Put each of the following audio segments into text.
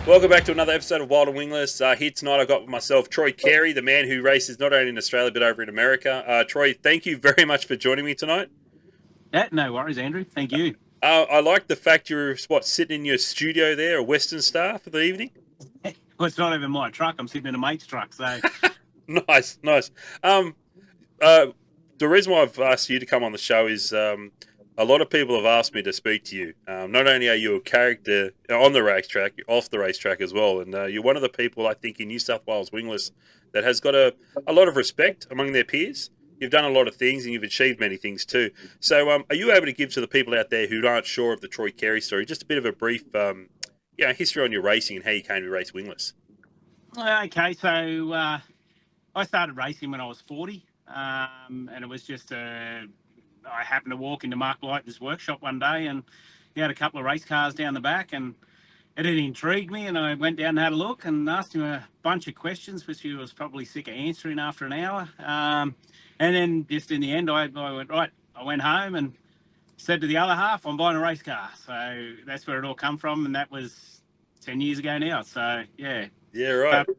Welcome back to another episode of Wild and Wingless. Here tonight, I got with myself Troy Carey, the man who races not only in Australia but over in America. Troy, thank you very much for joining me tonight. Yeah, no worries, Andrew. Thank you. I like the fact you're sitting in your studio there, a Western Star for the evening. Well, it's not even my truck. I'm sitting in a mate's truck. So, Nice, nice. Um, uh, the reason why I've asked you to come on the show is a lot of people have asked me to speak to you. Not only are you a character on the racetrack, you're off the racetrack as well, and you're one of the people I think in New South Wales wingless that has got a lot of respect among their peers. You've done a lot of things and you've achieved many things too. So, are you able to give to the people out there who aren't sure of the Troy Carey story just a bit of a brief, history on your racing and how you came to race wingless? okay. So, I started racing when I was 40. And it was just I happened to walk into Mark Lighton's workshop one day and he had a couple of race cars down the back and it had intrigued me. And I went down and had a look and asked him a bunch of questions, which he was probably sick of answering after an hour. And then just in the end, I went, right, I went home and said to the other half, I'm buying a race car. So that's where it all come from. And that was 10 years ago now. So, yeah. Yeah, right. But,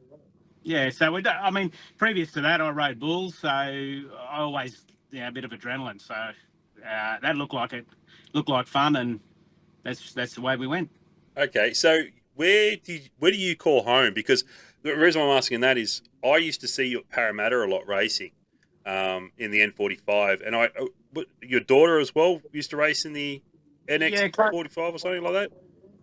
yeah, so I mean, previous to that, I rode bulls. So I always, a bit of adrenaline. So that looked like fun. And that's the way we went. Okay, so where do you call home? Because the reason why I'm asking that is I used to see you at Parramatta a lot racing, in the N45, and your daughter as well used to race in the Yeah, NX45 or something like that.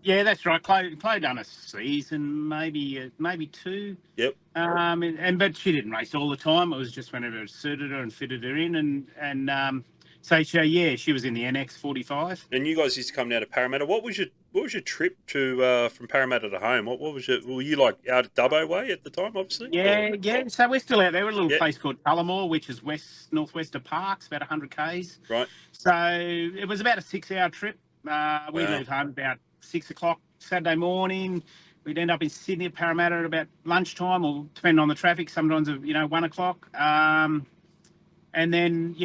yeah, that's right. Chloe done a season, maybe two. Yep. But she didn't race all the time. It was just whenever it suited her and fitted her in, and so she was in the NX45. And you guys used to come down to Parramatta. What was your trip to from Parramatta to home? What was your were you like out at Dubbo way at the time, obviously? Or, Yeah. So we're still out there. We're a little yeah, place called Tullamore, which is northwest of Parkes, about 100 k's. right. So it was about a 6-hour trip. We Wow. leave home about 6 o'clock Saturday morning. We'd end up in Sydney at Parramatta at about lunchtime, or depending on the traffic, sometimes 1 o'clock. And then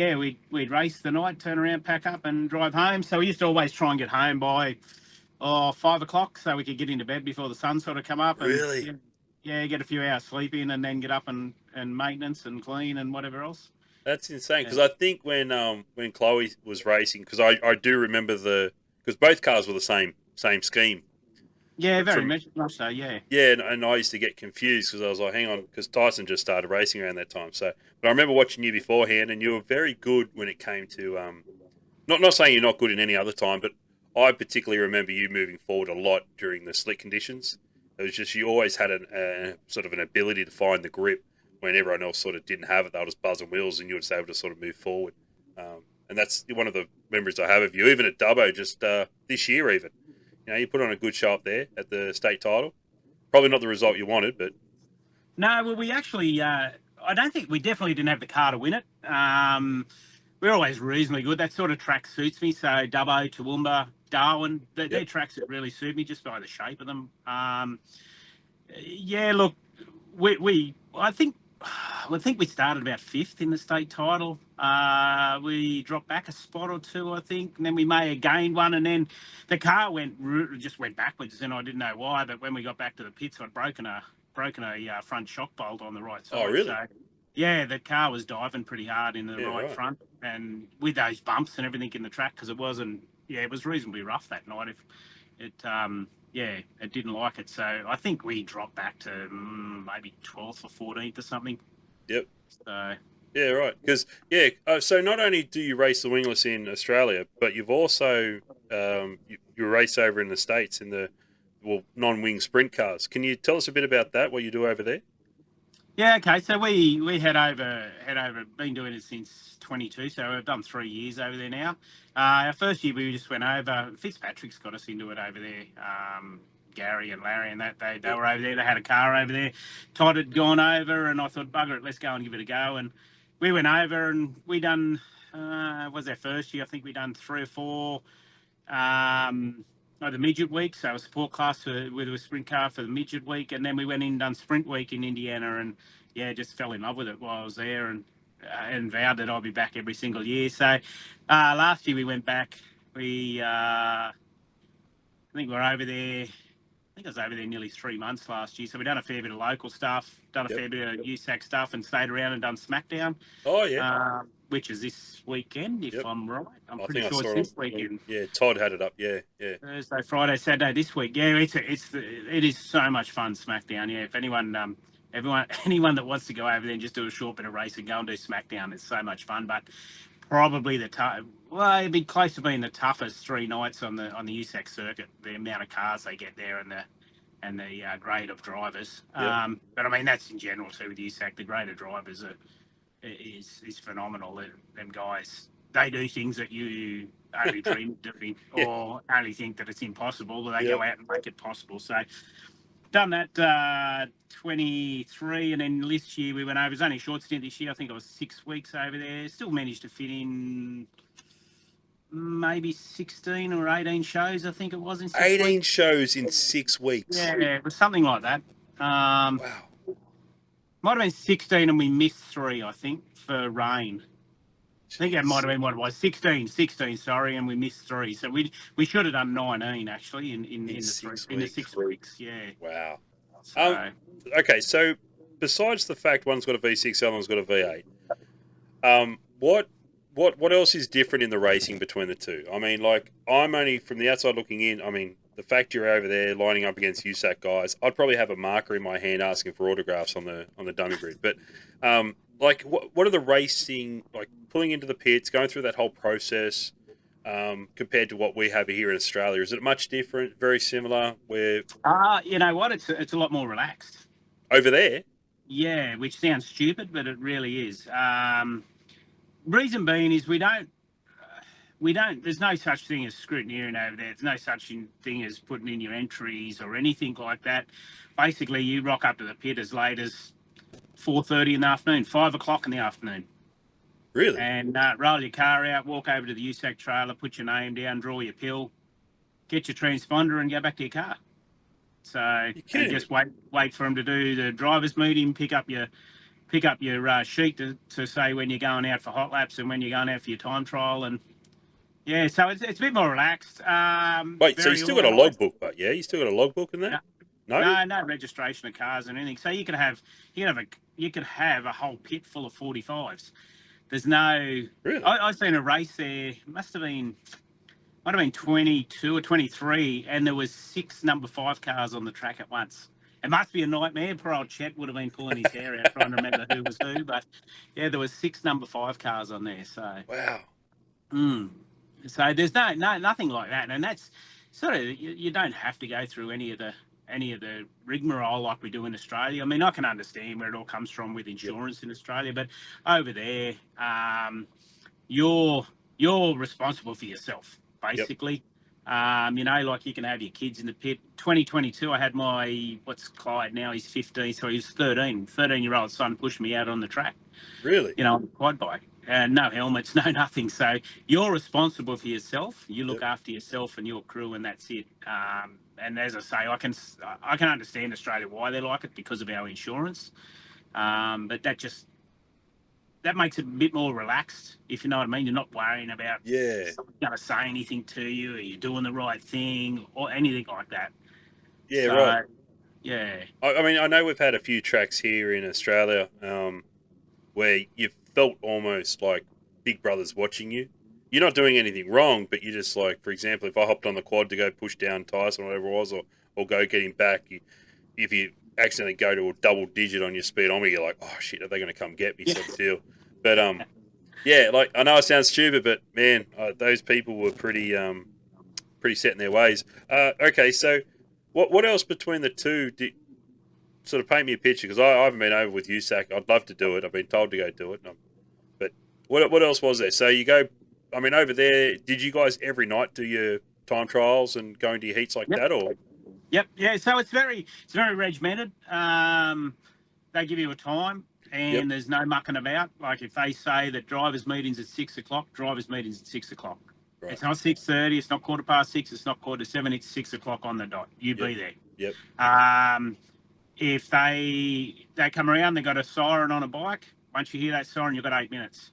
we'd race the night, turn around, pack up, and drive home. So we used to always try and get home by 5 o'clock, so we could get into bed before the sun sort of come up, and Really? get a few hours sleep in, and then get up and maintenance and clean and whatever else. That's insane Yeah, because I think when Chloe was racing, because I do remember because both cars were the same scheme yeah, very from. much so. Yeah, Yeah, and I used to get confused because I was like, hang on, because Tyson just started racing around that time. So, but I remember watching you beforehand, and you were very good when it came to not saying you're not good in any other time, but I particularly remember you moving forward a lot during the slick conditions. It was just you always had a sort of an ability to find the grip when everyone else sort of didn't have it. They were just buzzing wheels, and you were just able to sort of move forward. And that's one of the memories I have of you, even at Dubbo, just this year, even. You put on a good show up there at the state title. Probably not the result you wanted, but no, well, we actually, I don't think we definitely didn't have the car to win it. We're always reasonably good. That sort of track suits me. So Dubbo, Toowoomba, Darwin, they're yep. tracks that really suit me just by the shape of them. Yeah, look, I think we started about fifth in the state title. We dropped back a spot or two, I think, and then we may have gained one, and then the car just went backwards, and I didn't know why. But when we got back to the pits, I'd broken a front shock bolt on the right Oh, side. really? So yeah, the car was diving pretty hard into the Yeah, right right. front, and with those bumps and everything in the track, because it wasn't. Yeah, it was reasonably rough that night. If it it didn't like it. So I think we dropped back to maybe 12th or 14th or something. Yep. So Yeah, right. Because so not only do you race the wingless in Australia, but you've also you race over in the States in the non-wing sprint cars. Can you tell us a bit about that? What you do over there? yeah, okay. So we head over. Been doing it since 22. So we've done 3 years over there now. Our first year we just went over. Fitzpatrick's got us into it over there. Gary and Larry and that they Yep. were over there. They had a car over there. Todd had gone over, and I thought, bugger it, let's go and give it a go. And we went over and we done. Was our first year? I think we done 3 or 4. The midget week, so a support class with a sprint car for the midget week, and then we went in and done sprint week in Indiana, and yeah, just fell in love with it while I was there, and vowed that I'd be back every single year. So last year we went back. I think we were over there think I was over there nearly 3 months last year. So we've done a fair bit of local stuff, done a Yep. fair bit of USAC stuff, and stayed around and done SmackDown, Oh yeah. which is this weekend, if Yep. I'm right. I'm I pretty think I sure it's saw it. this weekend. Yeah, Todd had it up. Yeah, yeah. Thursday, Friday, Saturday this week. Yeah, it is so much fun, SmackDown. Yeah, if anyone that wants to go over there and just do a short bit of racing, go and do SmackDown. It's so much fun, but probably it'd be close to being the toughest 3 nights on the USAC circuit. The amount of cars they get there and the grade of drivers. Yep. But I mean that's in general too with USAC. The grade of drivers is phenomenal. Them guys, they do things that you only dream of doing Yeah. or only think that it's impossible, but they Yep. go out and make it possible. So done that 23, and then this year we went over. It was only a short stint this year. I think I was 6 weeks over there. Still managed to fit in maybe 16 or 18 shows, I think it was in 6 18 weeks. shows in 6 weeks. Yeah, it was something like that. Wow. Might have been 16 and we missed 3, I think, for rain. I think that might have been what it was, 16, sorry, and we missed 3. So we should have done 19 actually in the 6 weeks. Yeah. Wow. So, Okay, so besides the fact one's got a V6, the other one's got a V8, what else is different in the racing between the two? I mean, like, I'm only from the outside looking in. I mean, the fact you're over there lining up against USAC guys, I'd probably have a marker in my hand asking for autographs on the dummy grid. But like, what are the racing like? Pulling into the pits, going through that whole process, compared to what we have here in Australia, is it much different? Very similar? Where you know what? It's a lot more relaxed. over there, Yeah, which sounds stupid, but it really is. Reason being is we don't. There's no such thing as scrutineering over there. There's no such thing as putting in your entries or anything like that. Basically, you rock up to the pit as late as 4:30 in the afternoon, 5 o'clock in the afternoon. really? And roll your car out, walk over to the USAC trailer, put your name down, draw your pill, get your transponder, and go back to your car. So and just wait for them to do the driver's meeting, pick up your sheet to say when you're going out for hot laps and when you're going out for your time trial, and yeah, so it's a bit more relaxed. Wait, so you still got a logbook, but yeah, you still got a logbook in that? No registration of cars and anything. So you could have a whole pit full of 45s. There's no. Really? I've seen a race there. Might have been 22 or 23, and there was 6 number 5 cars on the track at once. It must be a nightmare. Poor old Chet would have been pulling his hair out trying to remember who was who. But yeah, there was 6 number 5 cars on there. So wow. So there's nothing like that, and that's sort of you don't have to go through any of the rigmarole like we do in Australia. I mean, I can understand where it all comes from with insurance in Australia, but over there, you're responsible for yourself, basically. You know, like you can have your kids in the pit. 2022, I had what's Clyde now, he's 15, so he's 13-year-old son pushed me out on the track. Really? You know, on a quad bike. No helmets, no nothing. So you're responsible for yourself. You look after yourself and your crew, and that's it. And as I say, I can understand Australia why they like it because of our insurance. But that makes it a bit more relaxed, if you know what I mean. You're not worrying about someone going to say anything to you, or you're doing the right thing, or anything like that. Yeah, right. Yeah. I mean, I know we've had a few tracks here in Australia where you've felt almost like Big Brother's watching you. You're not doing anything wrong, but you just like, for example, if I hopped on the quad to go push down Tyson or whatever it was, or go get him back, if you accidentally go to a double digit on your speedometer, you're like, oh shit, are they going to come get me? Sort of deal. But yeah, like I know it sounds stupid, but man, those people were pretty set in their ways. Okay, so what else between the two sort of paint me a picture, because I haven't been over with USAC. I'd love to do it. I've been told to go do it. But what else was there? So you go, I mean, over there, did you guys every night do your time trials and go into your heats like that? Or Yep. Yeah, so it's very regimented. They give you a time, and there's no mucking about. Like if they say that drivers' meeting's at 6 o'clock, drivers' meeting's at 6 o'clock. Right. It's not 6:30, it's not 6:15, it's not 7:15, it's 6 o'clock on the dot. You be there. Yep. If they come around, they got a siren on a bike. Once you hear that siren, you've got 8 minutes.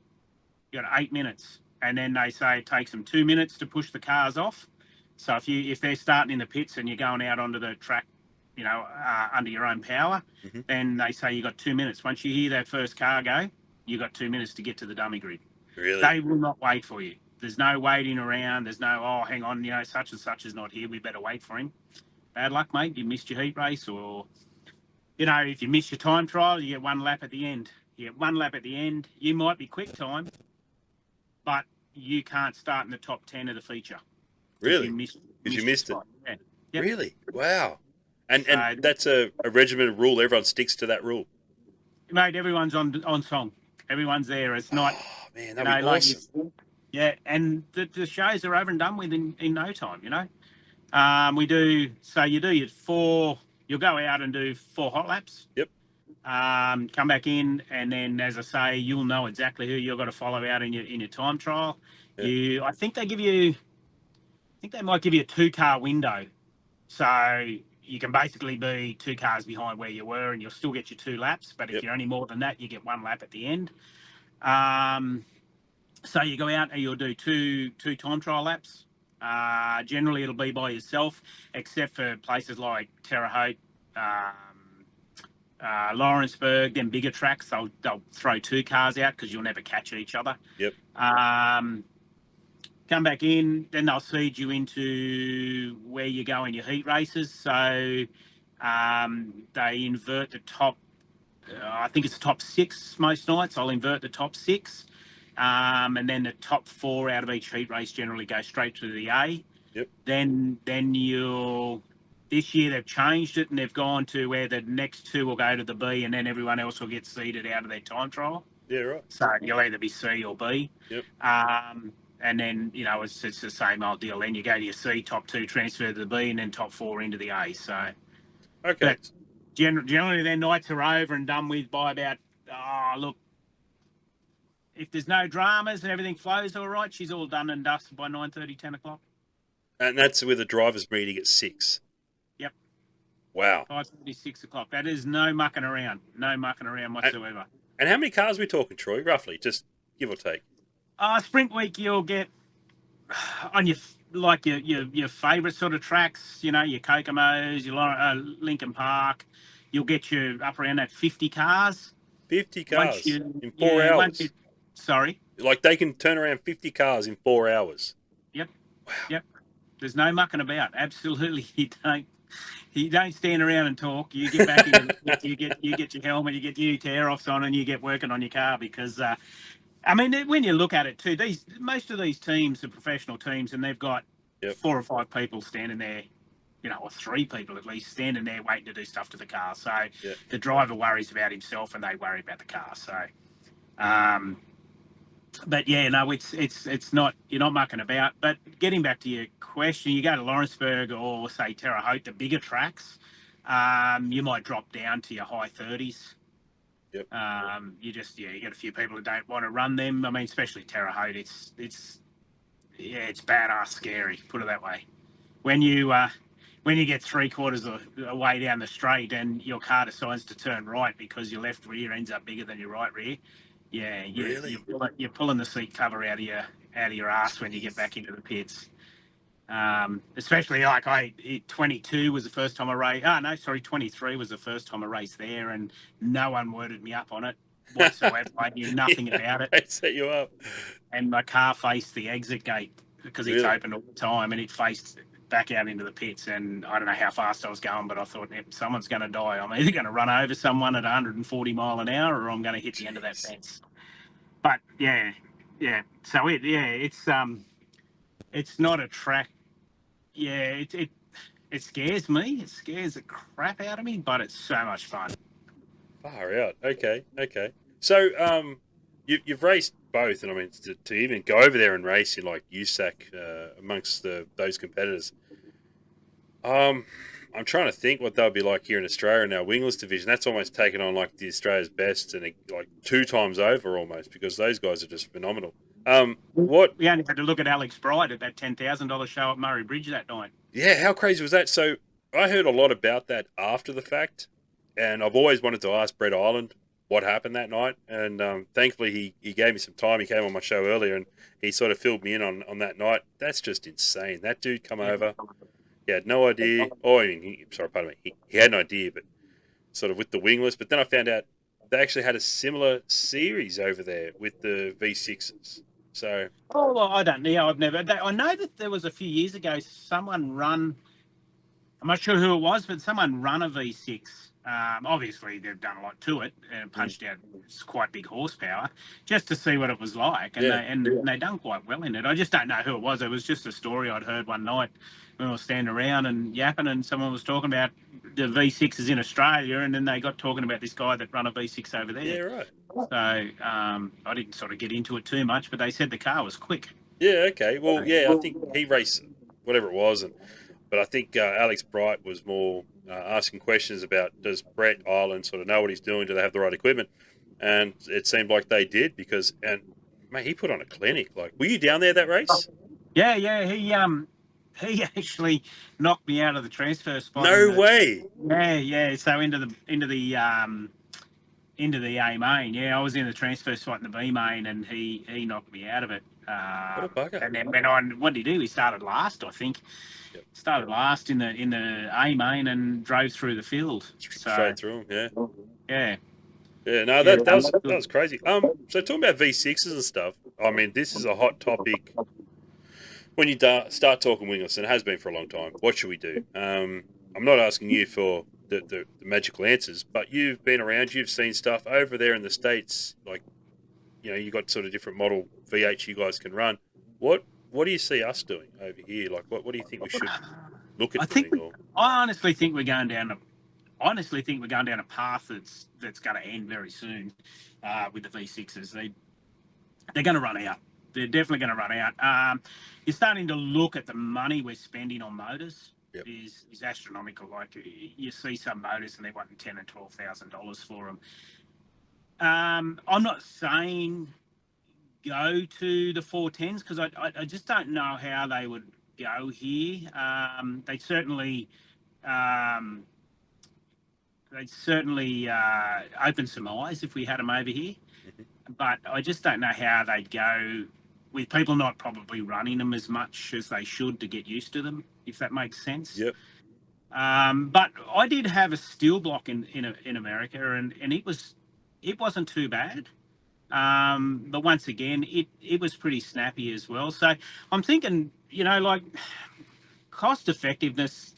You got 8 minutes, and then they say it takes them 2 minutes to push the cars off. So if they're starting in the pits and you're going out onto the track, under your own power, then they say you got 2 minutes. Once you hear that first car go, you got 2 minutes to get to the dummy grid. Really? They will not wait for you. There's no waiting around. There's no, oh, hang on, such and such is not here. We better wait for him. Bad luck, mate. You missed your heat race, or, if you miss your time trial, you get 1 lap at the end. You get 1 lap at the end. You might be quick time, but you can't start in the top 10 of the feature. Really? Because you missed it. Yeah. Yep. Really? Wow. And that's a regimented rule. Everyone sticks to that rule. Mate, everyone's on song. Everyone's there. It's not. Oh, man, that'd be awesome. Yeah, and the shows are over and done with in no time, We do, so you do your 4, you'll go out and do 4 hot laps. Yep. Come back in, and then, as I say, you'll know exactly who you've got to follow out in your time trial. Yep. I think they might give you a 2-car window. So you can basically be 2 cars behind where you were, and you'll still get your 2 laps. But if you're any more than that, you get 1 lap at the end. So you go out and you'll do two time trial laps. Generally, it'll be by yourself, except for places like Terre Haute, Lawrenceburg, them bigger tracks. They'll throw 2 cars out because you'll never catch each other. Yep. Come back in, then they'll seed you into where you go in your heat races. So they invert the top, I think it's the top 6 most nights. I'll invert the top 6. And then the top 4 out of each heat race generally go straight to the A. Yep. Then this year they've changed it, and they've gone to where the next 2 will go to the B, and then everyone else will get seeded out of their time trial. Yeah, right. So you'll either be C or B. Yep. And then, it's the same old deal. Then you go to your C, top 2, transfer to the B, and then top 4 into the A. So, okay. Generally, their nights are over and done with by about, look, if there's no dramas and everything flows all right, she's all done and dusted by 9:30, 10 o'clock. And that's with a driver's meeting at 6. Yep. Wow. 5:30, 6 o'clock. That is no mucking around. No mucking around whatsoever. And how many cars are we talking, Troy, roughly? Just give or take. Sprint week, you'll get on your favourite sort of tracks, your Kokomo's, your Lincoln Park. You'll get you up around that 50 cars. 50 cars in 4 hours. Sorry. Like they can turn around 50 cars in 4 hours. Yep. Wow. Yep. There's no mucking about. Absolutely, you don't stand around and talk. You get back in. you get your helmet. You get your tear-offs on, and you get working on your car because. When you look at it too, most of these teams are professional teams, and they've got 4 or 5 people standing there, or 3 people at least standing there waiting to do stuff to the car. So the driver worries about himself, and they worry about the car. So, but yeah, no, it's not, you're not mucking about. But getting back to your question, you go to Lawrenceburg or say Terre Haute, the bigger tracks, you might drop down to your high 30s. Yep. You got a few people who don't want to run them. Especially Terre Haute, it's badass scary, put it that way. When you get 3/4 of the way down the straight and your car decides to turn right because your left rear ends up bigger than your right rear, really? you're pulling the seat cover out of your ass when you get back into the pits. Especially 22 was the first time I raced. 23 was the first time I raced there, and no one worded me up on it whatsoever. I knew nothing about it. They set you up. And my car faced the exit gate because it's open all the time, and it faced back out into the pits. And I don't know how fast I was going, but I thought, someone's going to die. I'm either going to run over someone at 140 mile an hour, or I'm going to hit the end of that fence. But yeah. So it's not a track. Yeah, it scares me. It scares the crap out of me, but it's so much fun. Far out. Okay. So, you've raced both, and to even go over there and race in like USAC amongst those competitors. I'm trying to think what they'll be like here in Australia in our wingless division. That's almost taken on like the Australia's best, and like 2 times over almost, because those guys are just phenomenal. What we only had to look at Alex Bright at that $10,000 show at Murray Bridge that night. Yeah, how crazy was that? So I heard a lot about that after the fact, and I've always wanted to ask Brett Ireland what happened that night. And thankfully, he gave me some time. He came on my show earlier, and he sort of filled me in on that night. That's just insane. That dude come over. He had no idea. Oh, I mean, sorry, pardon me. He had an idea, but sort of with the wingless. But then I found out they actually had a similar series over there with the V6s. So, Oh, well, I don't know. I've never. I know that there was a few years ago someone run. I'm not sure who it was, but someone run a V6. Obviously, they've done a lot to it and punched out it's quite big horsepower just to see what it was like, and yeah. they done quite well in it. I just don't know who it was. It was just a story I'd heard one night when I was standing around and yapping, and someone was talking about the V6s in Australia, and then they got talking about this guy that run a V6 over there. Yeah, right. So I didn't sort of get into it too much, but they said the car was quick. Yeah, okay. Well, yeah, I think he raced whatever it was, but I think Alex Bright was more asking questions about does Brett Ireland sort of know what he's doing? Do they have the right equipment? And it seemed like they did because, and mate, he put on a clinic. Like, were you down there that race? Yeah. He actually knocked me out of the transfer spot. No way. Yeah. So into the A main. Yeah, I was in the transfer spot in the B main, and he knocked me out of it. What a bugger. And then went on. What did he do? He started last, I think. Yep. Started last in the A main and drove through the field. Straight through him. Yeah. Yeah. Yeah. No, that was crazy. So talking about V6s and stuff. I mean, this is a hot topic. When you start talking wingless, and it has been for a long time, what should we do? I'm not asking you for the magical answers, but you've been around, you've seen stuff over there in the States, like, you know, you got sort of different model V8 you guys can run. What do you see us doing over here? Like, what do you think we should look at doing? I honestly think we're going down a path that's going to end very soon with the V6s. They're going to run out. They're definitely going to run out. You're starting to look at the money we're spending on motors. Yep. is astronomical. Like, you see some motors and they're wanting $10,000 and $12,000 for them. I'm not saying go to the 410s because I just don't know how they would go here. They'd certainly open some eyes if we had them over here. Mm-hmm. But I just don't know how they'd go with people not probably running them as much as they should to get used to them, if that makes sense. Yep. But I did have a steel block in America, and it wasn't too bad. But once again, it was pretty snappy as well. So I'm thinking, you know, like cost effectiveness,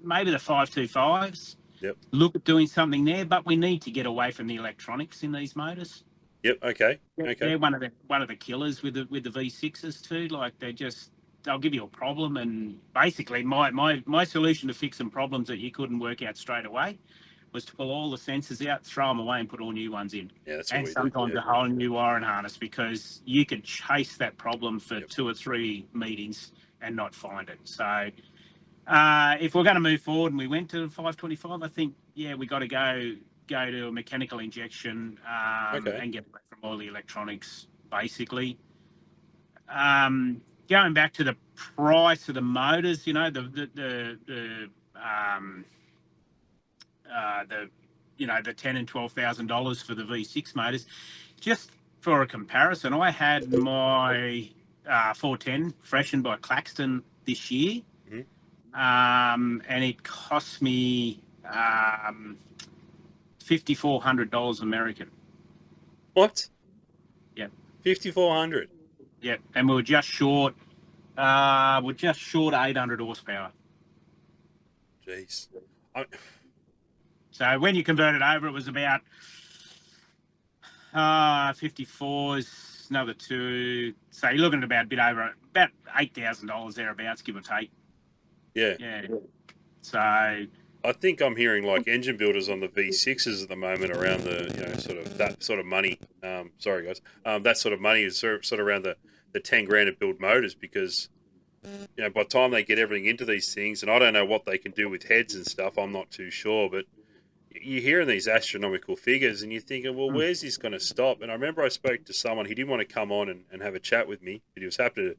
maybe the 525s. Yep. Look at doing something there, but we need to get away from the electronics in these motors. Yep. Okay. They're one of the killers with the V6s too. Like, they'll give you a problem, and basically my solution to fixing problems that you couldn't work out straight away was to pull all the sensors out, throw them away, and put all new ones in. Yeah, that's and sometimes a whole new wiring harness, because you could chase that problem for 2 or 3 meetings and not find it. So if we're going to move forward and we went to 525, I think, yeah, we got to go to a mechanical injection and get away from all the electronics, basically. Going back to the price of the motors, you know, the $10,000 and $12,000 for the V6 motors. Just for a comparison, I had my 410 freshened by Claxton this year, and it cost me $5,400 American. What? Yeah. 5,400. Yeah, and we were just short. 800 horsepower. Jeez. So when you convert it over, it was about 54s, another 2. So you're looking at about $8,000 thereabouts, give or take. Yeah. Yeah. So I think I'm hearing like engine builders on the V6s at the moment around the, you know, sort of that sort of money. Sorry guys. That sort of money is sort of around the 10 grand to build motors, because, you know, by the time they get everything into these things, and I don't know what they can do with heads and stuff, I'm not too sure, but you're hearing these astronomical figures and you're thinking, well, where's this going to stop? And I remember I spoke to someone, he didn't want to come on and have a chat with me, but he was happy to.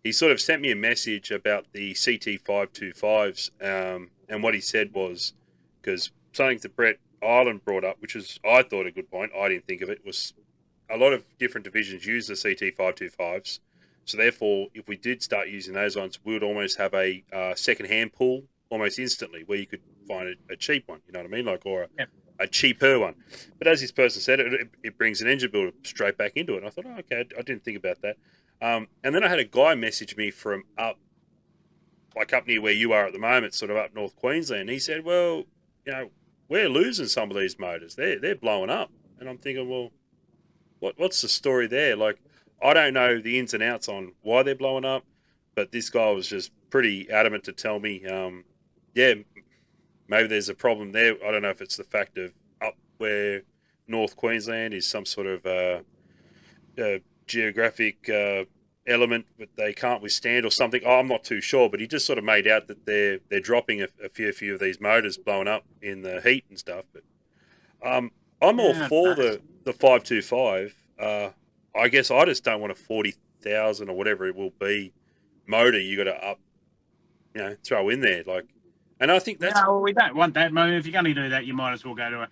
He sort of sent me a message about the CT525s, and what he said was, because something that Brett Ireland brought up, which was I thought a good point. I didn't think of it. Was a lot of different divisions use the CT 525s. So therefore, if we did start using those ones, we would almost have a second-hand pool almost instantly, where you could find a cheap one. You know what I mean? Like or a cheaper one. But as this person said, it brings an engine builder straight back into it. And I thought, oh, okay, I didn't think about that. And then I had a guy message me from up near where you are at the moment, sort of up North Queensland. He said, well, we're losing some of these motors. They're blowing up. And I'm thinking, well, what's the story there? Like, I don't know the ins and outs on why they're blowing up, but this guy was just pretty adamant to tell me, yeah, maybe there's a problem there. I don't know if it's the fact of up where North Queensland is some sort of geographic element that they can't withstand or something. Oh, I'm not too sure, but he just sort of made out that they're dropping a few of these motors blowing up in the heat and stuff. But I'm all for the 525. I guess I just don't want a 40,000 or whatever it will be motor you got to throw in there. Like, and I think that's no, we don't want that. I mean, if you're going to do that, you might as well go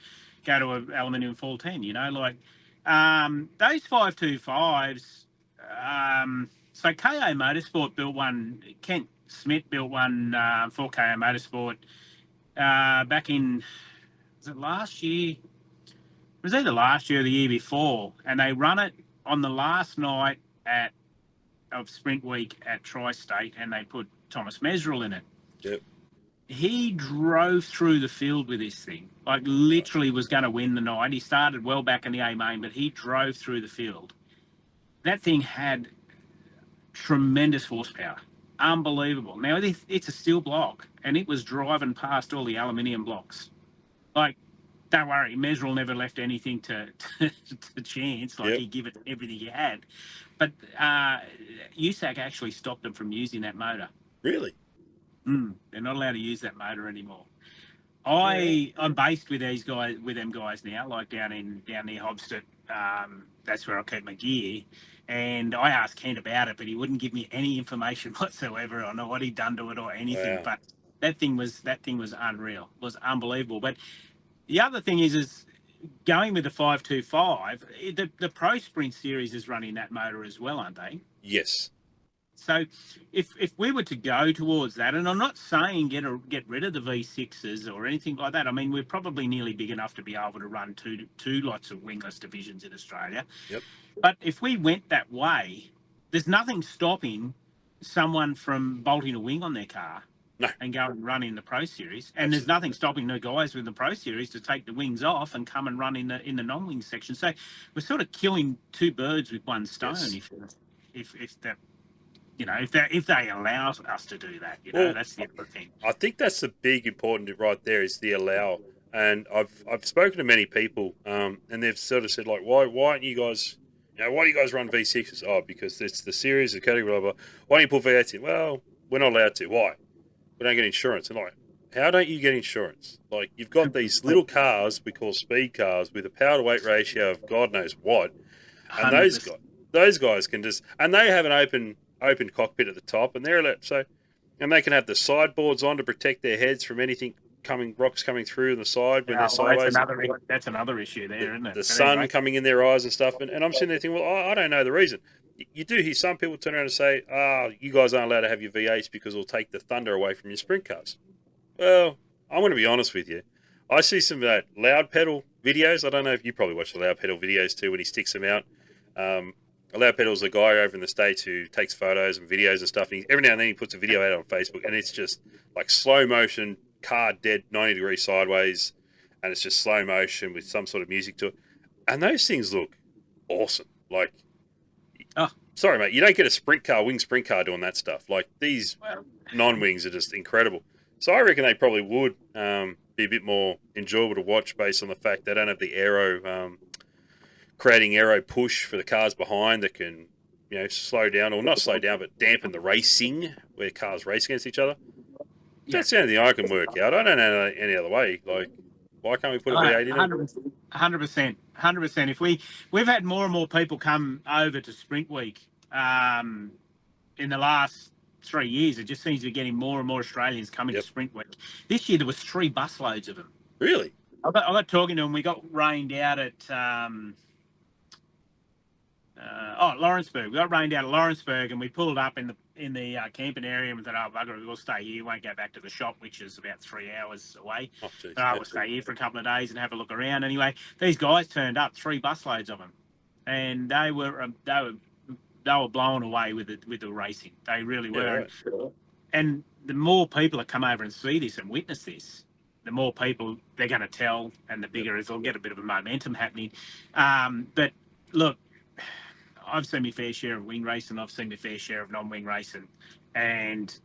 to an aluminium full 10. Like those 525s. So KO Motorsport built one. Kent Smith built one for KO Motorsport back in, was it last year? It was either last year or the year before, and they run it on the last night of Sprint Week at Tri-State, and they put Thomas Mesrel in it. Yep. He drove through the field with this thing, like literally was going to win the night. He started well back in the A main, but he drove through the field. That thing had tremendous horsepower, unbelievable. Now it's a steel block, and it was driving past all the aluminium blocks. Like, don't worry, Mesrel never left anything to chance. Like, he gave it everything he had. But USAC actually stopped them from using that motor. Really? They're not allowed to use that motor anymore. I'm based with them guys now, like down near Hobsted. That's where I keep my gear. And I asked Kent about it, but he wouldn't give me any information whatsoever on what he'd done to it or anything. Wow. But that thing was unreal. It was unbelievable. But the other thing is going with the 525, the Pro Sprint series is running that motor as well, aren't they? Yes. So if we were to go towards that, and I'm not saying get rid of the V6s or anything like that. I mean, we're probably nearly big enough to be able to run two lots of wingless divisions in Australia. Yep. But if we went that way, there's nothing stopping someone from bolting a wing on their car and go and run in the Pro Series. And There's nothing stopping the guys with the Pro Series to take the wings off and come and run in the non-wing section. So we're sort of killing two birds with one stone. Yes. If they allow us to do that, that's the other thing. I think that's the big important right there is the allow. And I've spoken to many people, and they've sort of said, like, why aren't you guys, why do you guys run V6s? Oh, because it's the series, the category, blah, blah. Why don't you put V8s in? Well, we're not allowed to. Why? We don't get insurance. And like, how don't you get insurance? Like, you've got these little cars we call speed cars with a power to weight ratio of God knows what, and 100%. those guys can just, and they have an open cockpit at the top, and they're allowed, and they can have the sideboards on to protect their heads from anything rocks coming through on the side when they're sideways. That's another issue there, isn't it? The sun coming in their eyes and stuff, and I'm sitting there thinking, well, I don't know the reason. You do hear some people turn around and say, you guys aren't allowed to have your V8s because it'll take the thunder away from your sprint cars. Well, I'm going to be honest with you. I see some of that loud pedal videos. I don't know if you probably watch the loud pedal videos too when he sticks them out. A loud pedal is a guy over in the States who takes photos and videos and stuff. And every now and then he puts a video out on Facebook, and it's just like slow motion, car dead 90 degrees sideways, and it's just slow motion with some sort of music to it. And those things look awesome. Like, sorry, mate, you don't get a wing sprint car doing that stuff. Like, these non-wings are just incredible. So I reckon they probably would be a bit more enjoyable to watch based on the fact they don't have the aero, creating aero push for the cars behind that can, slow down, or not slow down, but dampen the racing where cars race against each other. That's the only thing I can work out. I don't know any other way. Like, why can't we put a V8 in it? 100%. If we've had more and more people come over to Sprint Week in the last 3 years, it just seems to be getting more and more Australians coming to Sprint Week. This year there was 3 busloads of them. Really? I got talking to him. We got rained out at Lawrenceburg. We got rained out at Lawrenceburg, and we pulled up in the camping area and we thought, oh, bugger, we'll stay here. Won't go back to the shop, which is about 3 hours away. Oh, geez, We'll stay here for a couple of days and have a look around. Anyway, these guys turned up, 3 busloads of them, and they were blown away with the racing. They really were. Yeah, right. And the more people that come over and see this and witness this, the more people they're going to tell, and the bigger it'll get a bit of a momentum happening. But look, I've seen my fair share of wing racing. I've seen my fair share of non-wing racing. And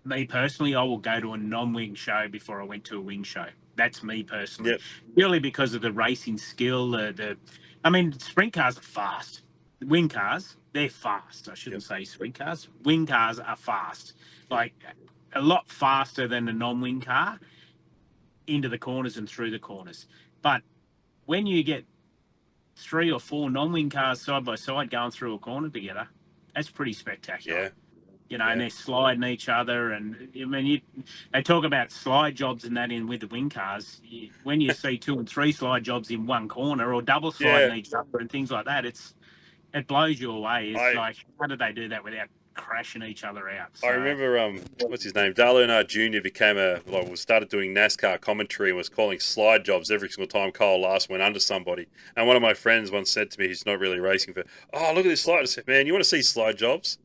me personally, I will go to a non-wing show before I went to a wing show. That's me personally. Yep. Purely because of the racing skill. I mean, sprint cars are fast. Wing cars, they're fast. I shouldn't say sprint cars. Wing cars are fast. Like a lot faster than a non-wing car into the corners and through the corners. But when you get 3 or 4 non-wing cars side by side going through a corner together, that's pretty spectacular. Yeah. You know, and they're sliding each other. And I mean, they talk about slide jobs and that in with the wing cars. When you see 2 and 3 slide jobs in one corner or double sliding each other and things like that, it blows you away. It's like, how did they do that without crashing each other out? So, I remember, what's his name? Dale Earnhardt Jr. started doing NASCAR commentary and was calling slide jobs every single time Kyle Larson went under somebody. And one of my friends once said to me, he's not really racing, but, oh, look at this slide. I said, man, you want to see slide jobs?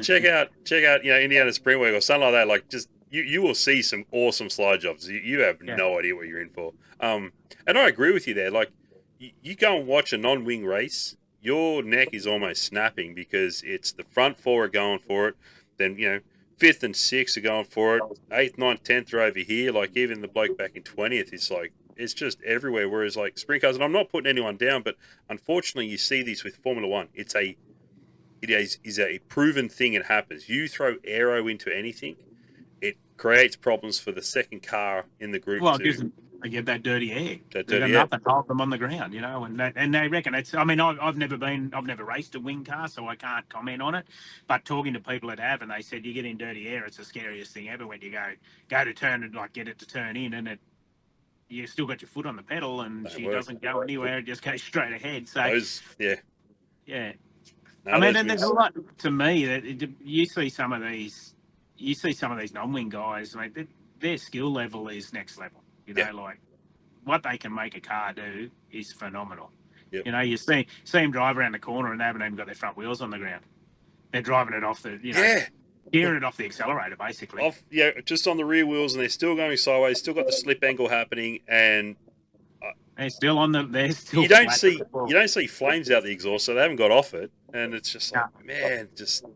check out, Indiana Sprint Week or something like that. Like, just, you will see some awesome slide jobs. You have no idea what you're in for. And I agree with you there. Like, you go and watch a non-wing race, your neck is almost snapping because it's the front 4 are going for it. Then, 5th and 6th are going for it. 8th, 9th, 10th are over here. Like, even the bloke back in 20th is like, it's just everywhere. Whereas, like, sprint cars, and I'm not putting anyone down, but unfortunately you see this with Formula One. It is a proven thing. It happens. You throw aero into anything, it creates problems for the second car in the group. Well, they get that dirty air. They've got nothing to hold them on the ground, and they reckon it's. I mean, I've never raced a wing car, so I can't comment on it. But talking to people that have, and they said you get in dirty air, it's the scariest thing ever when you go to turn and like get it to turn in, and you still got your foot on the pedal, and she doesn't go anywhere; it just goes straight ahead. So yeah. No, I mean, and there's a lot to me that you see some of these non-wing guys. I mean, their skill level is next level. Like what they can make a car do is phenomenal. Yep. You see them drive around the corner and they haven't even got their front wheels on the ground. They're driving it off gearing it off the accelerator basically. Just on the rear wheels, and they're still going sideways. Still got the slip angle happening, and they're still on the. They're still. You don't see flames out the exhaust, so they haven't got off it, and it's just like man, just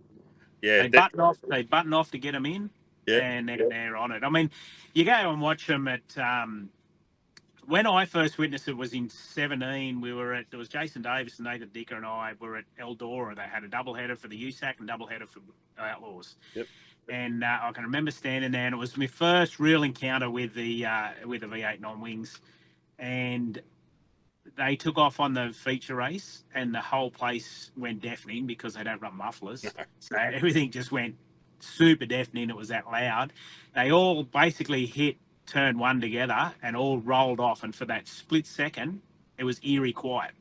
They button off to get them in. Yeah. And they're on it. I mean, you go and watch them at. When I first witnessed it was in 2017. There was Jason Davis and Nathan Dicker and I were at Eldora. They had a doubleheader for the USAC and doubleheader for Outlaws. Yep. And I can remember standing there, and it was my first real encounter with the V8 non-wings, and they took off on the feature race, and the whole place went deafening because they don't run mufflers. So everything just went super deafening. It was that loud. They all basically hit turn 1 together and all rolled off, and for that split second it was eerie quiet.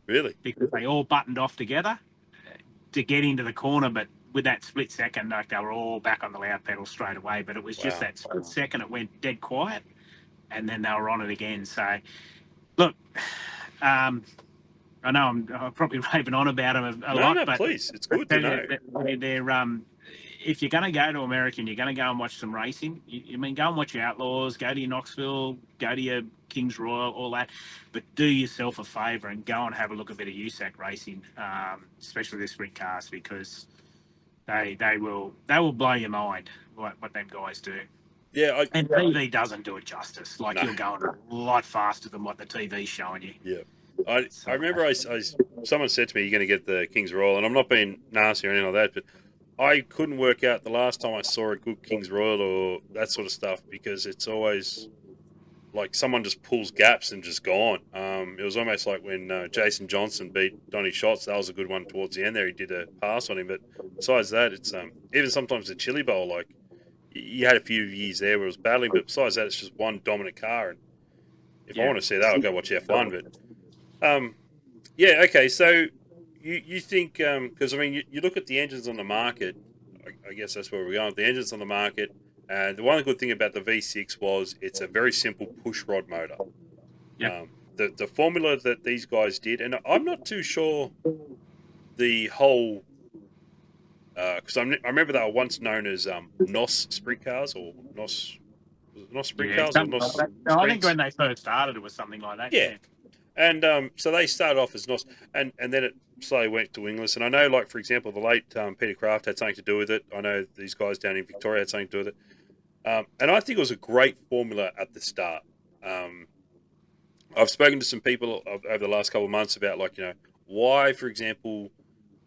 Really? Because they all buttoned off together to get into the corner, but with that split second, like, they were all back on the loud pedal straight away. But it was just that split second it went dead quiet, and then they were on it again. So look, I know I'm probably raving on about them a lot. But please, it's good to know. They're if you're going to go to America and you're going to go and watch some racing, go and watch your Outlaws, go to your Knoxville, go to your Kings Royal, all that. But do yourself a favour and go and have a look at a bit of USAC racing, especially the sprint cars, because they will blow your mind what them guys do. Yeah, and TV doesn't do it justice. Like, you're going a lot faster than what the TV's showing you. Yeah. I remember someone said to me, you're going to get the Kings Royal, and I'm not being nasty or anything like that, but I couldn't work out the last time I saw a good Kings Royal or that sort of stuff, because it's always like someone just pulls gaps and just gone. It was almost like when Jason Johnson beat Donny Schatz. That was a good one towards the end there. He did a pass on him. But besides that, it's even sometimes the Chili Bowl, like, you had a few years there where it was battling, but besides that, it's just one dominant car. And if I want to see that, I'll go watch F1. But yeah, okay. So you think because I mean you look at the engines on the market. I guess that's where we're going. The engines on the market. And the one good thing about the V6 was it's a very simple push rod motor. Yeah. The formula that these guys did, and I'm not too sure the whole because I remember they were once known as NOS sprint cars or NOS was it NOS sprint Yeah, cars or something like NOS that. I think sprints. when they first started, it was something like that. Yeah, Yeah. and so they started off as NOS, and then it slowly went to wingless. And I know, like for example, the late Peter Kraft had something to do with it. I know these guys down in Victoria had something to do with it. And I think it was a great formula at the start. I've spoken to some people over the last couple of months about, like, why, for example,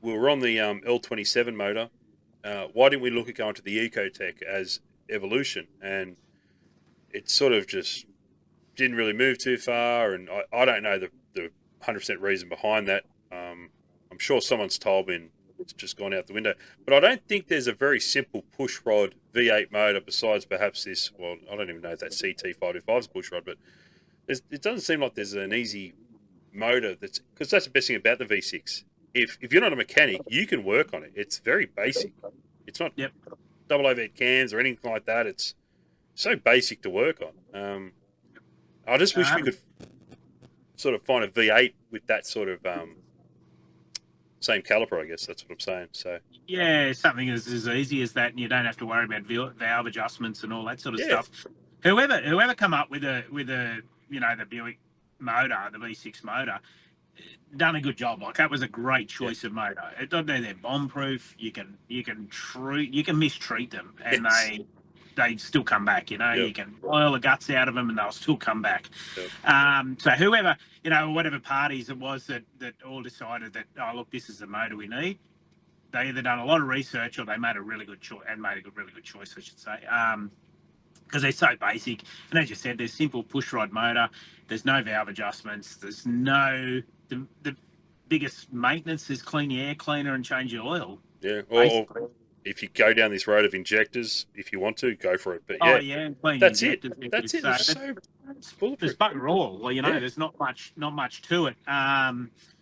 we were on the L27 motor. Why didn't we look at going to the Ecotech as evolution? And it sort of just didn't really move too far. And I don't know the 100% reason behind that. I'm sure someone's told me and it's just gone out the window. But I don't think there's a very simple push rod V8 motor besides perhaps this. Well, I don't even know if that CT525 is a push rod, but it doesn't seem like there's an easy motor because that's the best thing about the V6. If you're not a mechanic, you can work on it. It's very basic. It's not Yep. double overhead cams or anything like that. It's so basic to work on. I just wish we could sort of find a V8 with that sort of same caliper. I guess that's what I'm saying. So Yeah, something as easy as that, and you don't have to worry about valve adjustments and all that sort of yeah, stuff. Whoever come up with the the Buick motor, the V6 motor, done a good job. Like, that was a great choice of motor. It doesn't know they're bomb proof. You can mistreat them, and yes. they still come back. Yep. You can boil the guts out of them, and they'll still come back. Yep. So whoever, whatever parties it was that all decided that, oh look, this is the motor we need. They either done a lot of research or they made a really good choice, really good choice, I should say. Because they're so basic, and as you said, there's simple push rod motor. There's no valve adjustments. There's no the biggest maintenance is clean your air cleaner and change your oil. Yeah, or if you go down this road of injectors, if you want to, go for it. But yeah, clean that's injectors. it. That's it. It's so bulletproof. There's bugger all. Well, there's not much to it.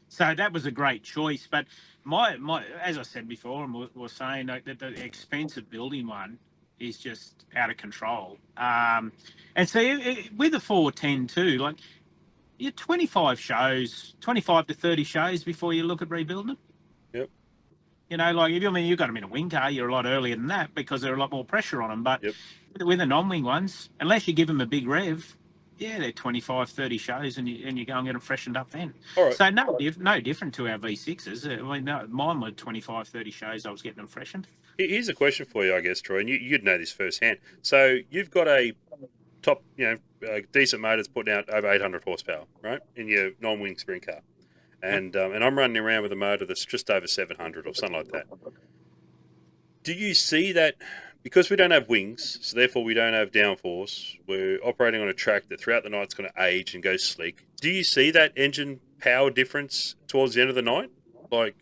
So that was a great choice. But my as I said before, and we're saying that the expense of building one is just out of control. And so with the 410 too, like, you're 25 to 30 shows before you look at rebuilding them. Yep. Like, if you've got them in a wing car, you're a lot earlier than that because there's a lot more pressure on them. But yep. with the non-wing ones, unless you give them a big rev, they're 25, 30 shows, and you go and get them freshened up then. All right. So no different to our V6s. I mean, mine were 25, 30 shows. I was getting them freshened. Here's a question for you, I guess, Troy, and you'd know this firsthand. So you've got a top, decent motor that's putting out over 800 horsepower, right, in your non-wing sprint car, and I'm running around with a motor that's just over 700 or something like that. Do you see that? Because we don't have wings, so therefore we don't have downforce, we're operating on a track that throughout the night is going to age and go slick. Do you see that engine power difference towards the end of the night? Like,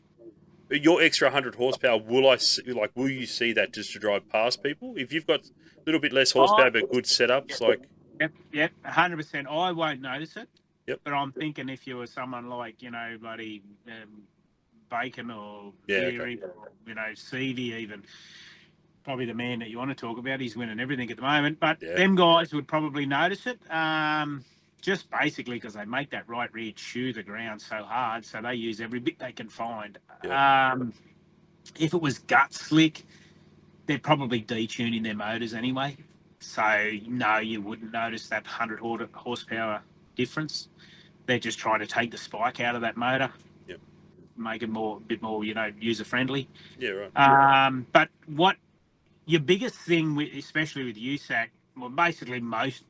your extra 100 horsepower, will you see that just to drive past people? If you've got a little bit less horsepower but good setups, like... Yep, 100%. I won't notice it. Yep. But I'm thinking if you were someone like, bloody Bacon or Leary, or, Seavey even... Probably the man that you want to talk about. He's winning everything at the moment. But them guys would probably notice it, just basically because they make that right rear chew the ground so hard, so they use every bit they can find. If it was gut slick, they're probably detuning their motors anyway. So, no, you wouldn't notice that 100 horsepower difference. They're just trying to take the spike out of that motor. Yep. Make it a bit more, user-friendly. Yeah, right. But what... Your biggest thing, especially with USAC, well, basically most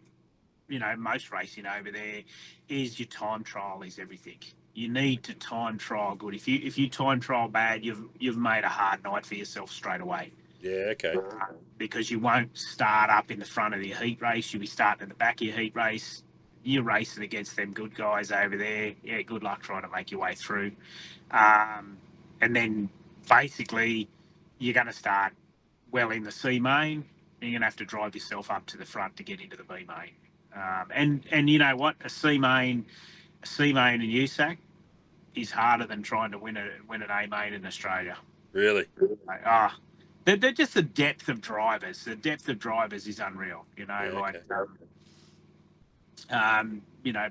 racing over there, is your time trial is everything. You need to time trial good. If you time trial bad, you've made a hard night for yourself straight away. Yeah, okay. Because you won't start up in the front of your heat race. You'll be starting at the back of your heat race. You're racing against them good guys over there. Yeah, good luck trying to make your way through. And then basically you're going to start well in the C main, and you're going to have to drive yourself up to the front to get into the B main. And you know what, a C main and USAC is harder than trying to win an A main in Australia. Really? They're just the depth of drivers. The depth of drivers is unreal. You know, Yeah, like okay. you know.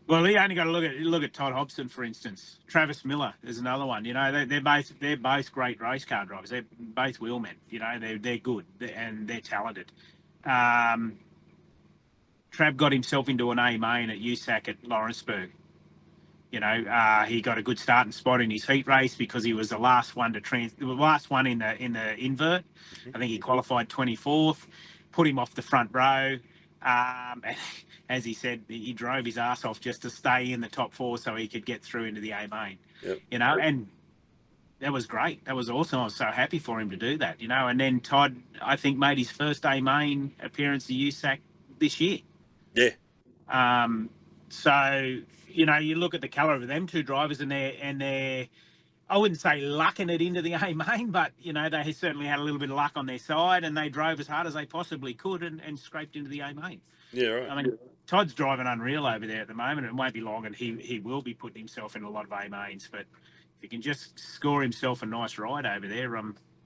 Well, you only got to look at Todd Hobson, for instance. Travis Miller is another one. You know, they're both great race car drivers. They're both wheelmen. You know, they're good and they're talented. Trav got himself into an A main at USAC at Lawrenceburg. You know, he got a good starting spot in his heat race because he was the last one the last one in the invert. Mm-hmm. I think he qualified 24th. Put him off the front row. And as he said, he drove his ass off just to stay in the top 4 so he could get through into the A main. Yep. You know, and that was great. That was awesome. I was so happy for him to do that. You know, and then Todd, I think, made his first A main appearance at USAC this year. Yeah. So, you know, you look at the caliber of them two drivers and they're I wouldn't say lucking it into the A main, but, you know, they certainly had a little bit of luck on their side and they drove as hard as they possibly could and scraped into the A main. Yeah, right. I mean, Todd's driving unreal over there at the moment. It won't be long and he will be putting himself in a lot of A mains, but if he can just score himself a nice ride over there,